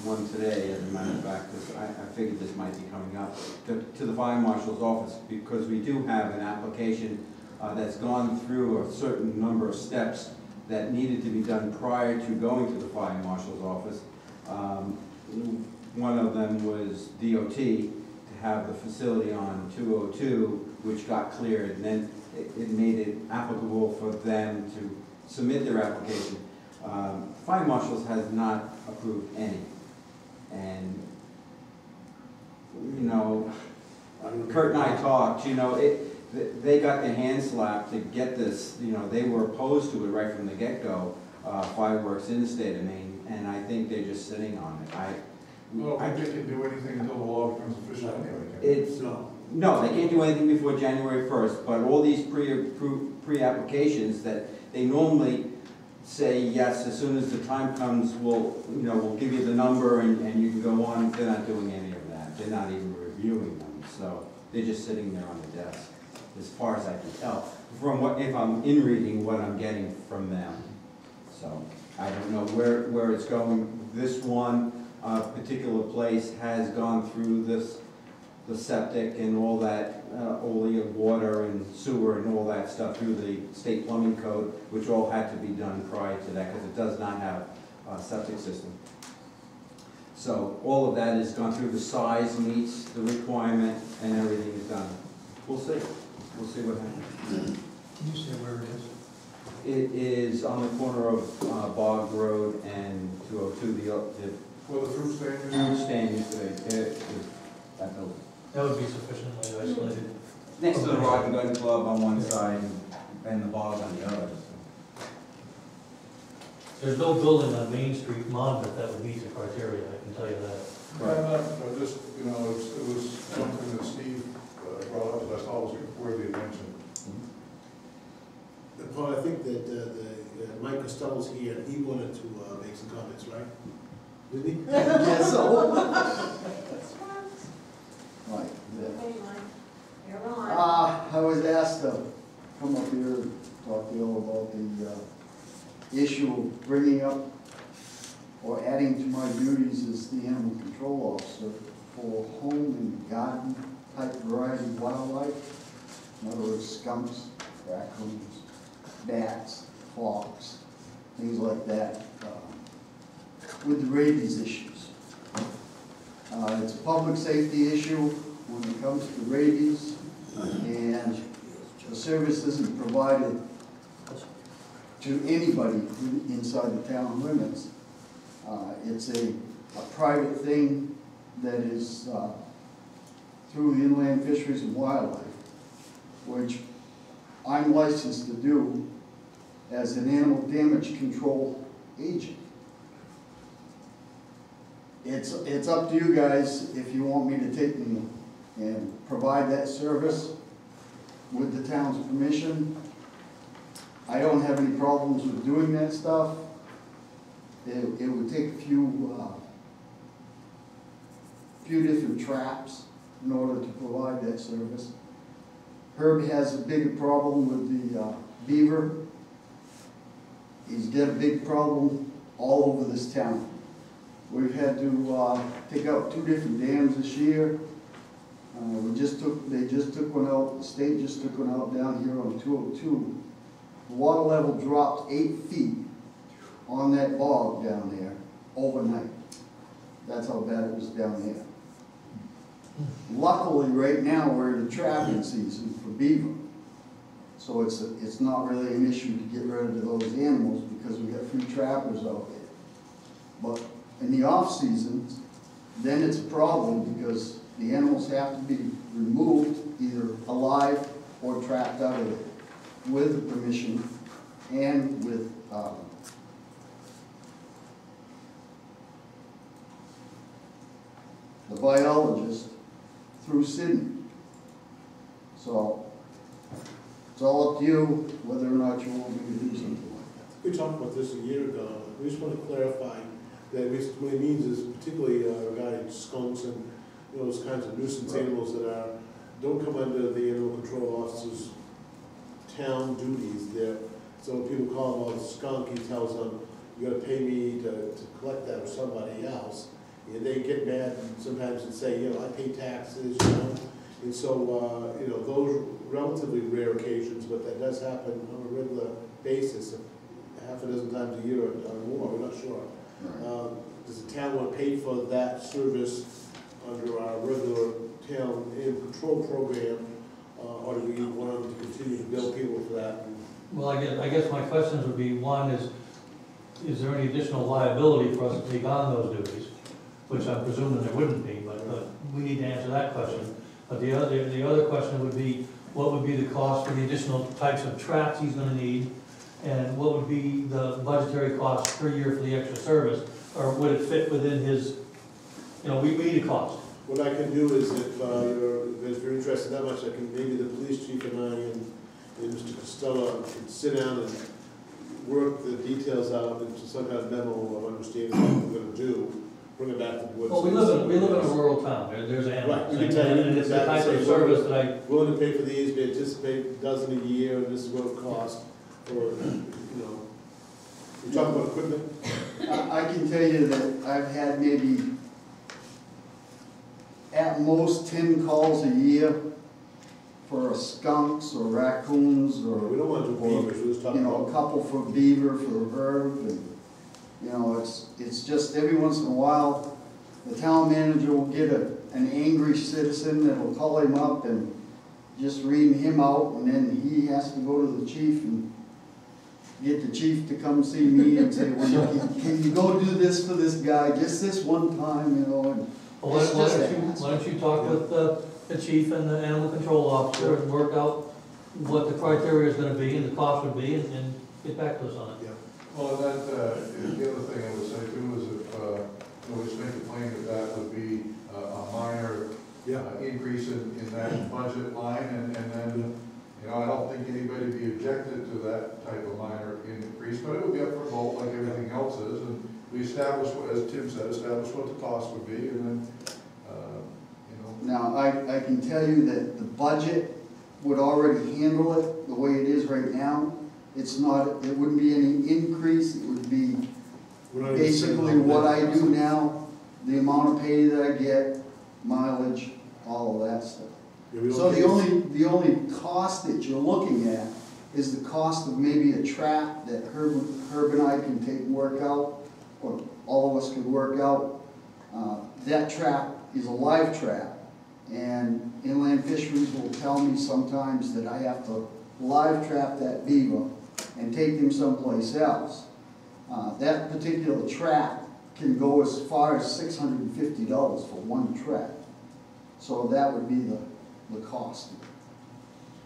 one today as a matter of fact, because I figured this might be coming up, to the fire marshal's office, because we do have an application that's gone through a certain number of steps that needed to be done prior to going to the fire marshal's office. One of them was DOT, to have the facility on 202, which got cleared, and then it made it applicable for them to submit their application. Fire marshals has not approved any. And, Kurt and I talked, they got their hand slapped to get this, they were opposed to it right from the get-go, fireworks in the state of Maine, and I think they're just sitting on it. I think they can do anything until the law becomes official anyway. No, they can't do anything before January 1st, but all these pre-applications that they normally say, yes, as soon as the time comes, we'll give you the number and you can go on, they're not doing any of that. They're not even reviewing them, so they're just sitting there on the desk, as far as I can tell, from if I'm in reading what I'm getting from them. So I don't know where it's going. This one particular place has gone through the septic and all that, all the water and sewer and all that stuff through the state plumbing code, which all had to be done prior to that because it does not have a septic system. So all of that has gone through, the size meets the requirement and everything is done. We'll see. We'll see what happens. Can you say where it is? It is on the corner of Bog Road and 202, Well, the fruit stand is? the stand used to be, that building. That would be sufficiently isolated. Next to the Rock and Gun Club on one side and the bog on the other. There's no building on Main Street, Monmouth, that would meet the criteria, I can tell you that. I just, it was something that Steve brought up that I thought was worthy of mention. Paul, I think that Mike Costello's here, and he wanted to make some comments, right? Didn't he? Yes, so. Right. Okay, Mike, you're on. I was asked to come up here and talk to you about the issue of bringing up or adding to my duties as the animal control officer for home and garden type variety wildlife. In other words, skunks, raccoons, bats, hawks, things like that, with the rabies issues. It's a public safety issue when it comes to rabies, and the service isn't provided to anybody inside the town limits. It's a private thing that is through the Inland Fisheries and Wildlife, which I'm licensed to do as an animal damage control agent. It's up to you guys if you want me to take and provide that service with the town's permission. I don't have any problems with doing that stuff. It would take a few different traps in order to provide that service. Herb has a big problem with the beaver. He's got a big problem all over this town. We've had to take out 2 different dams this year. They just took one out, the state just took one out down here on 202. The water level dropped 8 feet on that bog down there overnight. That's how bad it was down there. Luckily, right now, we're in the trapping season for beaver. So it's not really an issue to get rid of those animals because we got free trappers out there. But in the off seasons, then it's a problem because the animals have to be removed either alive or trapped out of it with permission and with the biologist through Sydney. So it's all up to you whether or not you want me to do something like that. We talked about this a year ago. We just want to clarify that what it means is particularly regarding skunks and those kinds of nuisance animals that don't come under the animal control officer's town duties. So when people call him a skunk, he tells them, you got to pay me to collect that or somebody else. And they get mad sometimes and say, I pay taxes, And so, those relatively rare occasions, but that does happen on a regular basis, half a dozen times a year or more, we're not sure. Right. Does the town want to pay for that service under our regular town animal control program, or do we want them to continue to bill people for that? Well, I guess my questions would be, one is there any additional liability for us to take on those duties? Which I'm presuming there wouldn't be, but we need to answer that question. But the other question would be, what would be the cost for the additional types of traps he's gonna need? And what would be the budgetary cost per year for the extra service? Or would it fit within his, we need a cost. What I can do is if you're interested that much, maybe the police chief and I and Mr. Costello can sit down and work the details out into some kind of memo of understanding what we're gonna do. Bring it back to the board. Well, we live in a rural town. There's animals. Right, we can tell you, and it's the type of service that I. Willing to pay for these, we anticipate a dozen a year, and this is what it costs, or, we talk about equipment. I can tell you that I've had maybe at most 10 calls a year for skunks or raccoons or. We don't want to do beavers, we're just talking about. A couple for beaver, for herb, and, it's just every once in a while, the town manager will get an angry citizen that will call him up and just ream him out, and then he has to go to the chief and get the chief to come see me and say, well, can you go do this for this guy, just this one time, and Well, why don't you talk with the chief and the animal control officer and work out what the criteria is gonna be and the cost would be, and get back to us on it. Yeah. Well, the other thing I would say too is if, we just make it plain that would be a minor increase in that budget line, and then, I don't think anybody would be objected to that type of minor increase, but it would be up for vote like everything else is, and we establish, as Tim said, what the cost would be, and then, Now, I can tell you that the budget would already handle it the way it is right now. It wouldn't be any increase, it would be basically what I do now, the amount of pay that I get, mileage, all of that stuff. Yeah, we don't So get- the only cost that you're looking at is the cost of maybe a trap that Herb and I can take and work out, or all of us could work out. That trap is a live trap, and inland fisheries will tell me sometimes that I have to live trap that beaver and take them someplace else. That particular trap can go as far as $650 for one trap. So that would be the cost.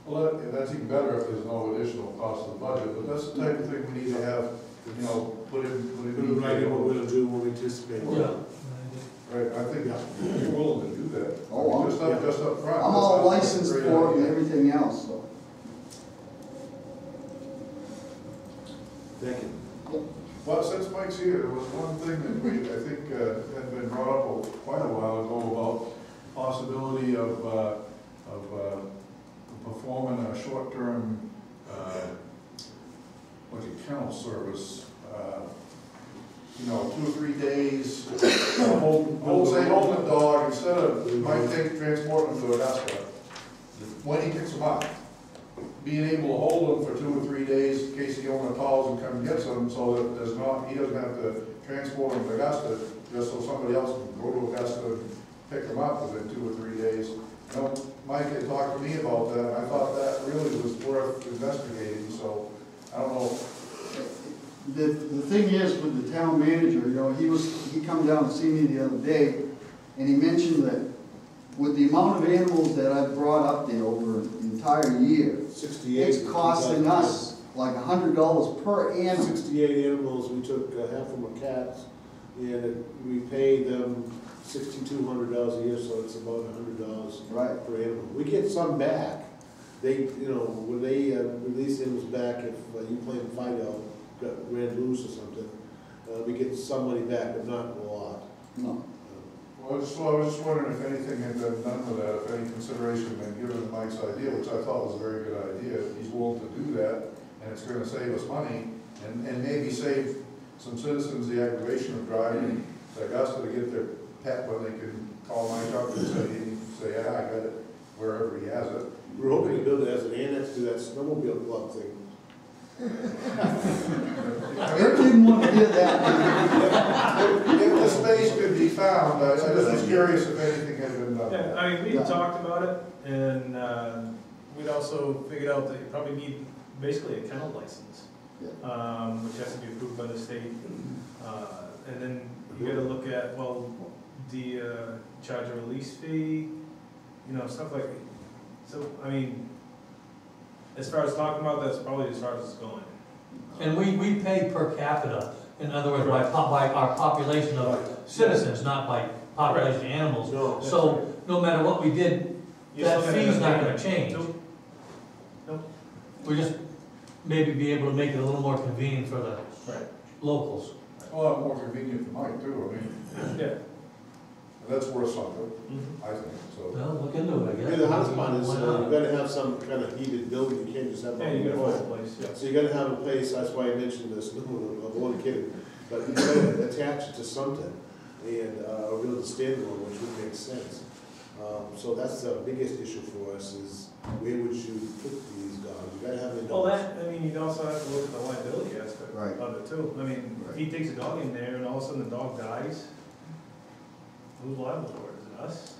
Well, that's even better if there's no additional cost to the budget, but that's the type of thing we need to have, you know, put in. We're writing what we're gonna do, what we anticipate. Yeah. Right, I think you're willing to do that. Oh, I'm- Just up front. I'm all That's licensed a great for it and idea. everything else, so. Thank you. Well, since Mike's here, there was one thing that I think, had been brought up quite a while ago about possibility of performing a short-term, kennel service, 2 or 3 days, hold the dog, instead of, might take, transporting him to Augusta, when he picks him up, being able to hold him for 2 or 3 days in case the owner calls and comes and gets him, so that there's not, he doesn't have to transport him to Augusta, just so somebody else can go to Augusta and pick him up within 2 or 3 days. You know, Mike had talked to me about that, and I thought that really was worth investigating, so I don't know. The thing is with the town manager, he come down and see me the other day, and he mentioned that with the amount of animals that I've brought up there over an entire year, 68. it's costing us like $100 per animal. 68 animals, we took half of them were cats, and we paid them $6,200 a year, so it's about $100 Right. per animal. We get some back. They, when they release animals back, if you play in Fido, ran loose or something, we get some money back, but not a lot. No. Well, I was just wondering if anything had been done with that, if any consideration had been given to Mike's idea, which I thought was a very good idea. If he's willing to do that, and it's gonna save us money, and maybe save some citizens the aggravation of driving to Augusta to get their pet when they can call Mike up and say, yeah, I got it, wherever he has it. We're hoping to build it as an annex to that snowmobile club thing. Eric didn't want to hear that. If the space could be found, I just was curious if anything had been done. Yeah, I mean, we talked about it, and we'd also figured out that you probably need basically a kennel license, which has to be approved by the state. And then you gotta look at, well, the charge a release fee, stuff like, so, I mean, as far as talking about, that's probably as far as it's going. And we pay per capita, in other words, by our population of citizens, not by population of animals. No. So, no matter what we did, that fee's not gonna change. Nope. We just maybe be able to make it a little more convenient for the locals. A lot more convenient for Mike too, Yeah. that's worth something, I think, so. Well, look into it, I guess. Yeah, the hardest part is, Why you not? gotta have some kind of heated building, you can't just have. Yeah, you gotta find a place, yeah. So you gotta have a place, that's why I mentioned this, I'm only kidding, but you gotta attach it to something, and, a real standalone, which would make sense. So that's the biggest issue for us, is where would you put these dogs? You gotta have them. Well, you'd also have to look at the liability aspect Right. of it too. I mean, if he takes a dog in there and all of a sudden the dog dies, who's liable for it? Is it us?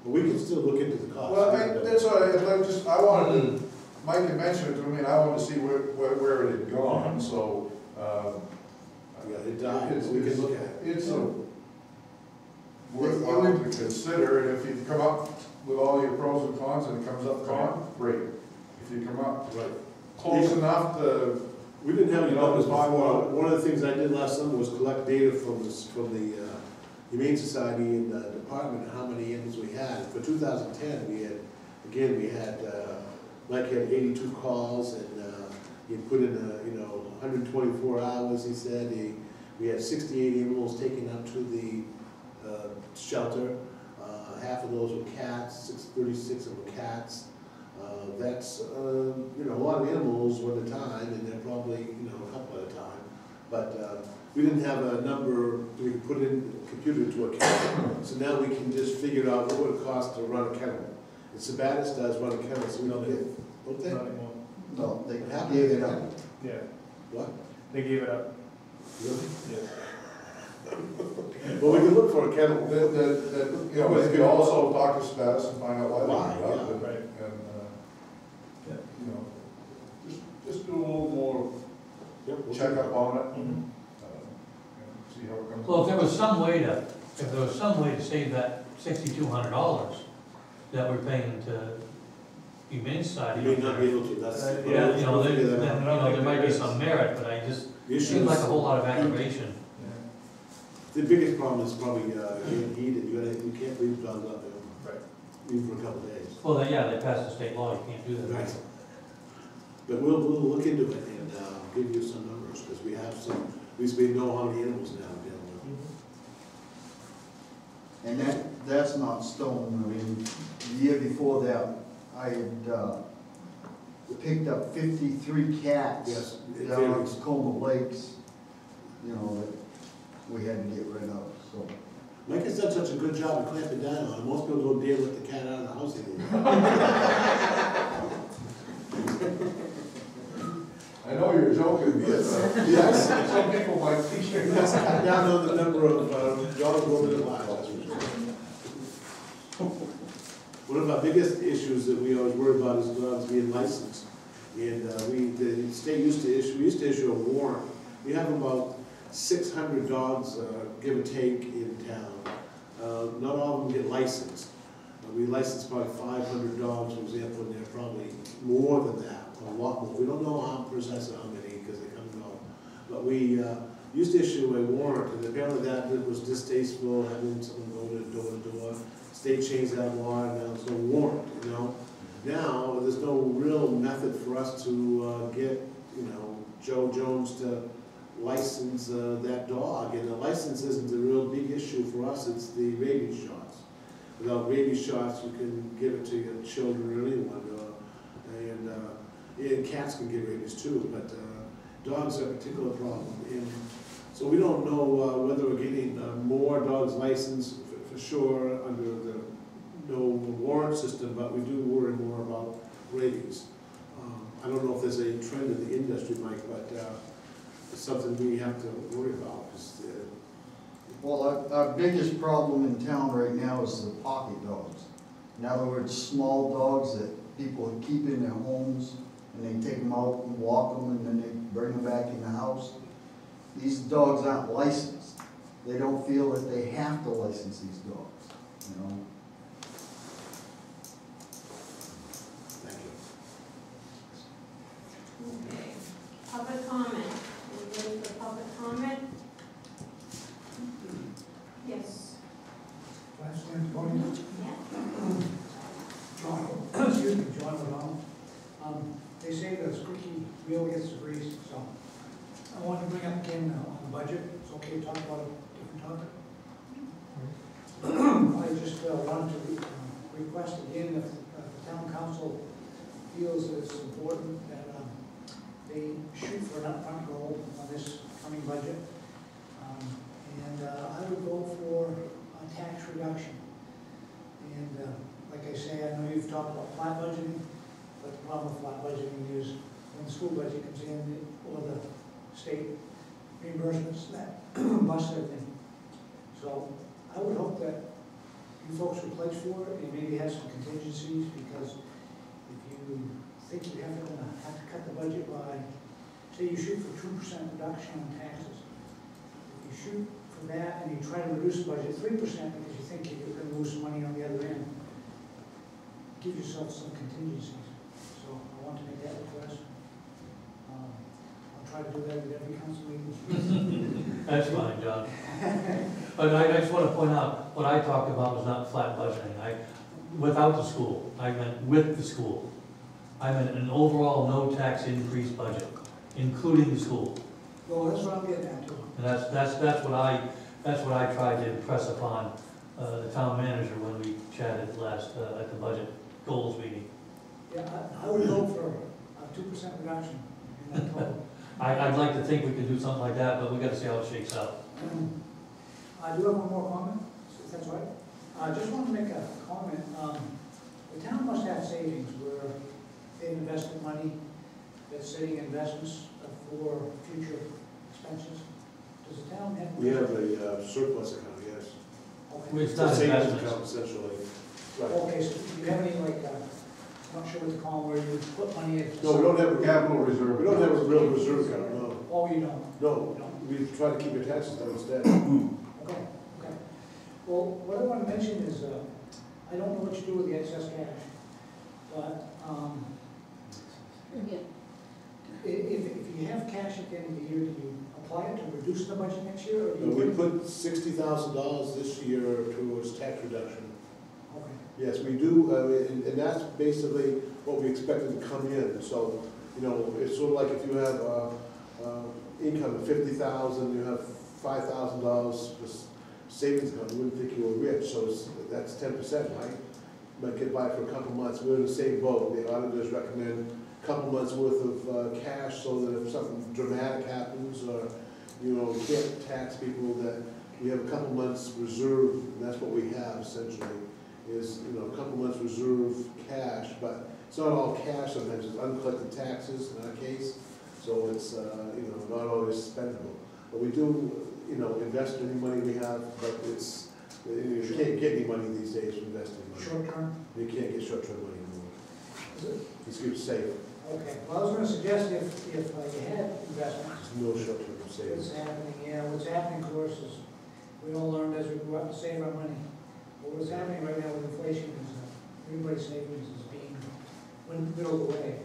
But we can still look into the cost. Well, that's what I wanted to, Mike had mentioned it to me, and I wanted to see where it had gone, so, Yeah, it died, we can look at it. it's worthwhile to consider, and if you come up with all your pros and cons and it comes up con, great. If you come up close enough to, We didn't have any numbers You know, before. One of the things I did last summer was collect data from the Humane Society and the department, how many animals we had. For 2010, we had, Mike had 82 calls, and he had put in, 124 hours, he said. We had 68 animals taken out to the shelter. Half of those were cats, 36 of them were cats. That's, a lot of animals one at a time, and they're probably, a couple at a time. But we didn't have a number we could put in the computer to account. So now we can just figure out what it would cost to run a kennel. And Sabatis does run a kennel, so we don't get, don't they? Not anymore. No, they gave it up. Yeah, What? they gave it up. Really? Yes. Well, we can look for a kennel. You know, we could also talk to Spatus and find out why Why, they got yeah. it. Right. And, you know, just do a little more Yep, we'll check do up on it, Mhm. and see how it comes. Well, if there was some way to save that $6,200 that we're paying to Humane Society. You may not be able to, that's. Yeah, you know, figure that then, out. you know, there might be some merit, but I just, The it issue seems like a is, whole lot of aggravation. the biggest problem is probably, getting heated, you can't leave dogs out there, Right. even for a couple of days. Well, then, yeah, they passed the state law, you can't do that. Right. But we'll look into it and, give you some numbers, because we have some, at least we know how many animals now dealing with. And that's not stone. I mean, the year before that, I had, picked up 53 cats Yes, it down on varies. Tacoma Lakes, you know, that we had to get rid of, so. Mike has done such a good job of clamping down on it, most people don't dare let the cat out of the house anymore. I know you're joking, but, Yes. some people might teach you. Let's cut down on the number of dogs roaming in lives, that's for sure. One of our biggest issues that we always worry about is dogs being licensed. And the state used to issue a warrant. We have about 600 dogs, give or take, in town. Not all of them get licensed. We license probably 500 dogs, for example, and they're probably more than that, a lot more. We don't know how precisely how many, because they come and go. But we used to issue a warrant, and apparently that was distasteful, having someone go to door to door. State changed that law, and now it's no warrant, you know. Now, there's no real method for us to get, you know, Joe Jones to license that dog. And the license isn't a real big issue for us, it's the rabies shots. Without rabies shots, you can give it to your children or anyone. And cats can get rabies too, but dogs are a particular problem. And so we don't know whether we're getting more dogs licensed for sure under the no warrant system, but we do worry more about rabies. I don't know if there's a trend in the industry, Mike, but it's something we have to worry about. 'Cause, Well, our biggest problem in town right now is the pocket dogs. In other words, small dogs that people keep in their homes, and they take them out and walk them, and then they bring them back in the house. These dogs aren't licensed. They don't feel that they have to license these dogs, you know? Thank you. Okay, public comment. Anybody for public comment? Yes. Can I stand at the podium? Yeah. John, excuse me, John O'Donnell. They say the squeaky wheel gets the grease, so I wanted to bring up again on the budget. It's okay to talk about a different topic. I just wanted to request again if the town council feels that it's important that they shoot for an upfront goal on this coming budget. And I would go for a tax reduction. And like I say, I know you've talked about flat budgeting, but the problem with flat budgeting is when the school budget comes in, or the state reimbursements, that busts everything. So I would hope that you folks would pledge for it, and maybe have some contingencies, because if you think you're gonna have to cut the budget by, say you shoot for 2% reduction on taxes. If you shoot for that and you try to reduce the budget 3% because you think you're gonna lose some money on the other end, give yourself some contingencies. So I want to make that request. I'll try to do that at every council meeting. That's fine, John. But I just want to point out, what I talked about was not flat budgeting. Without the school, I meant with the school. I meant an overall no tax increase budget, including the school. Well, that's what I'm getting at too. And that's what I tried to impress upon the town manager when we chatted last at the budget goals meeting. Yeah, I would go for a 2% reduction in that total. I'd like to think we could do something like that, but we got to see how it shakes out. I do have one more comment, if that's right. I just want to make a comment. the town must have savings where they've invested money that's sitting in investments for future expenses. Does the town have? We have a surplus account, yes. Okay. It's It's a not savings investments. account essentially. Right. Okay, so do you have any, like, I'm not sure what to call them, where you put money in? No, we don't have a Capital reserve. We don't have a real reserve account, no. Oh, you don't? No, You don't? we try to keep your taxes down instead. Okay, okay. Well, what I want to mention is, I don't know what you do with the excess cash, but, if you have cash at the end of the year, do you apply it to reduce the budget next year, or do you? We put $60,000 this year towards tax reduction. Okay. Yes, we do, and that's basically what we expected to come in. So, you know, it's sort of like if you have income of $50,000, you have $5,000 for savings account, you wouldn't think you were rich, so that's 10%, right? Might get by for a couple months. We're in the same boat. The auditors recommend a couple months worth of cash so that if something dramatic happens, or, you know, we can't tax people, that we have a couple months reserve, and that's what we have essentially, is, you know, a couple months reserve cash, but it's not all cash, sometimes it's uncollected taxes in our case, so it's, you know, not always spendable. But we do, you know, invest any money we have, but it's, you can't get any money these days from investing money. Short term? You can't get short-term money anymore. Is it? It's good safe. Okay, well, I was gonna suggest if you had investments, There's no short-term savings. what's happening, what's happening, of course, is we all learned as we grew up to save our money. But what's happening right now with inflation is everybody's savings is being whittled away.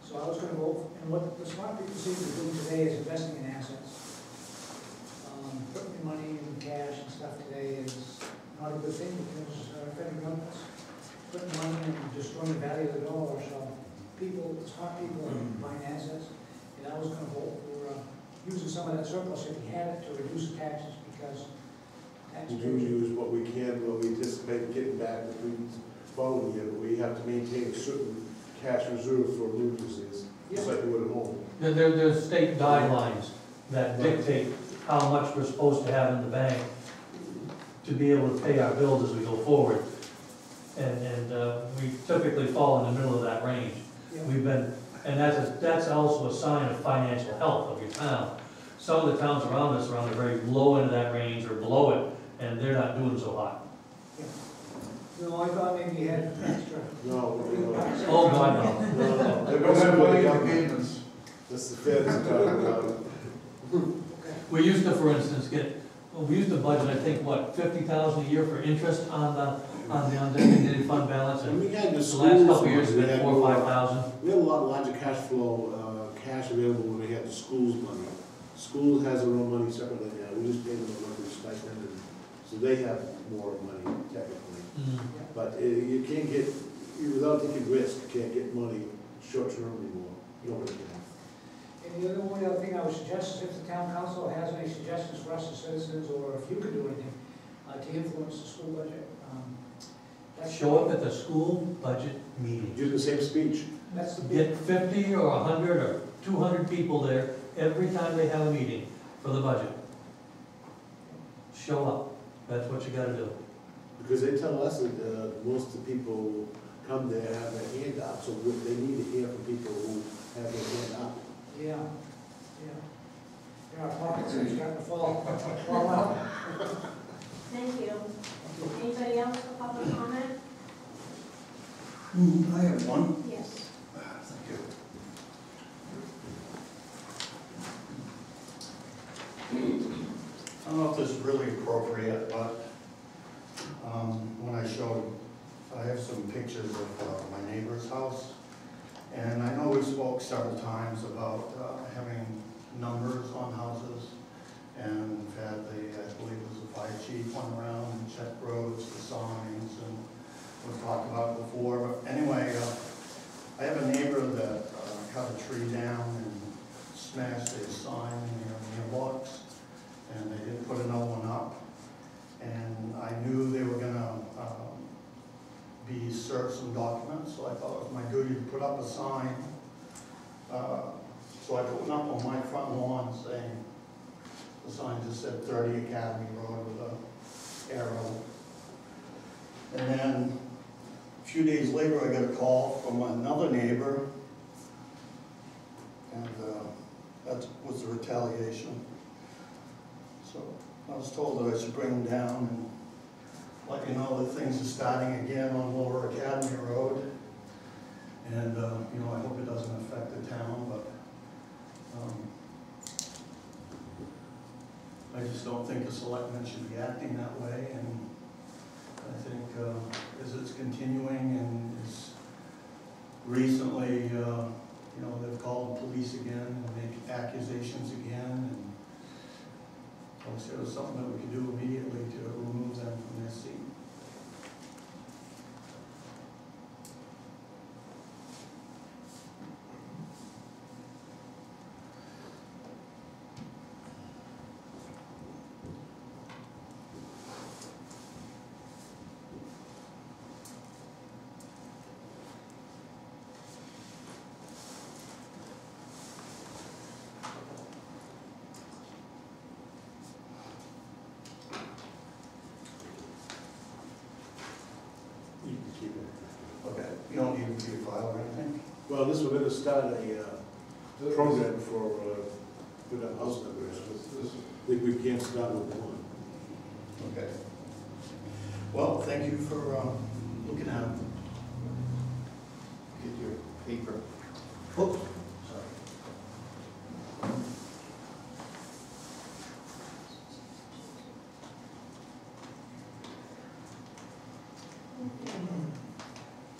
So I was gonna vote, and what the smart people seem to be doing today is investing in assets. Putting your money in cash and stuff today is not a good thing, because federal government's putting money and destroying the value of the dollar. So people, smart people are buying assets, and I was gonna vote for using some of that surplus if we had it to reduce the taxes, because We taxpayers. do use what we can, what we anticipate getting back the following year, but we have to maintain a certain cash reserve for emergencies, just like we would at home. There's state guidelines that dictate how much we're supposed to have in the bank to be able to pay our bills as we go forward. And we typically fall in the middle of that range. Yeah. We've been, and that's also a sign of financial health of your town. Some of the towns around us are on the very low end of that range or below it, and they're not doing so hot. No, I thought maybe you had extra. No, no. Oh, God, no. No, They don't have money in the payments. That's the feds are talking about. We used to, for instance, we used to budget, I think, what, $50,000 a year for interest on the undesignated fund balance, And and we had the the schools. last couple of years, it's we been had $4,000 or more- $5,000. We had a lot larger cash flow, cash available when we had the schools money. Schools has their own money separately now, we just pay them a monthly stipend, and so they have more money technically. But you can't get, without taking risk, you can't get money short-term anymore. Nobody can. And the only other thing I would suggest is if the town council has any suggestions for us as citizens, or if you could do anything to influence the school budget. Show up at the school budget meeting. Do the same speech. That's the big. Get 50 or 100 or 200 people there every time they have a meeting for the budget. Show up. That's what you gotta do. Because they tell us that most of the people who come there have their hand up, so they need to hear from people who have their hand up. Yeah, yeah. Our pockets are starting to fall out. Thank you. Anybody else for public comment? I have one. Yes. Thank you. I don't know if this is really appropriate, but when I showed, I have some pictures of my neighbor's house. And I know we spoke several times about having numbers on houses. And we've had I believe it was the fire chief went around and checked roads for signs, and we've talked about it before. But anyway, I have a neighbor that cut a tree down and smashed a sign in their mailbox, and they didn't put another one up. And I knew they were gonna be served some documents, so I thought it was my duty to put up a sign. So I put one up on my front lawn saying, the sign just said 30 Academy Road with a arrow. And then a few days later, I got a call from another neighbor, and that was the retaliation. So I was told that I should bring them down and let you know that things are starting again on Lower Academy Road. And, you know, I hope it doesn't affect the town, but I just don't think the selectmen should be acting that way. And I think as it's continuing and as recently, you know, they've called the police again and make accusations again. And I wish there was something that we could do immediately to remove them from their seat. You can keep it. Okay, you don't need it for your file or anything? Well, this, we're gonna start a program for the house numbers. I think we can't start with one. Okay. Well, thank you for looking at it. Get your paper. Oops, sorry.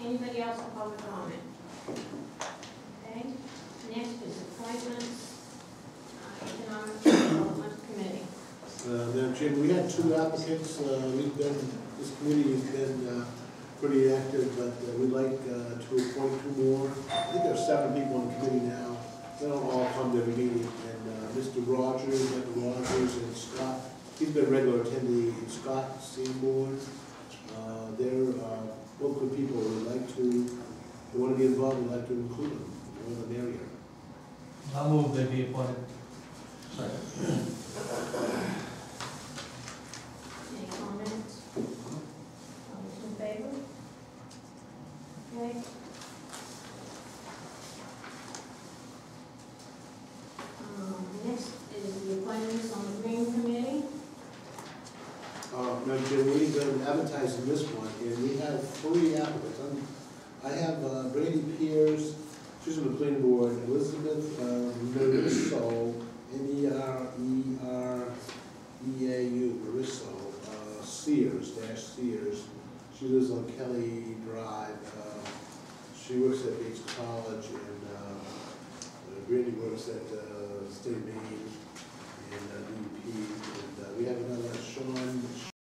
Anybody else in public comment? Okay, next is appointments, economic development committee. Now, Jim, we had 2 applicants. This committee has been pretty active, but we'd like to appoint 2 more. I think there are 7 people on the committee now. They don't all come to every meeting. And Mr. Rogers, and Scott, he's been a regular attendee, and Scott Seymour. They're both good people. We'd like to, they want to be involved, we'd like to include them, more the merrier. I'll move they be appointed. Any comments? All those in favor? Okay. Next is the appointments on the Green Committee. Now, Jim, we've been advertising this one, and we have 3 applicants. I have Brady Pierce, she's on the planning board, Elizabeth Merisso,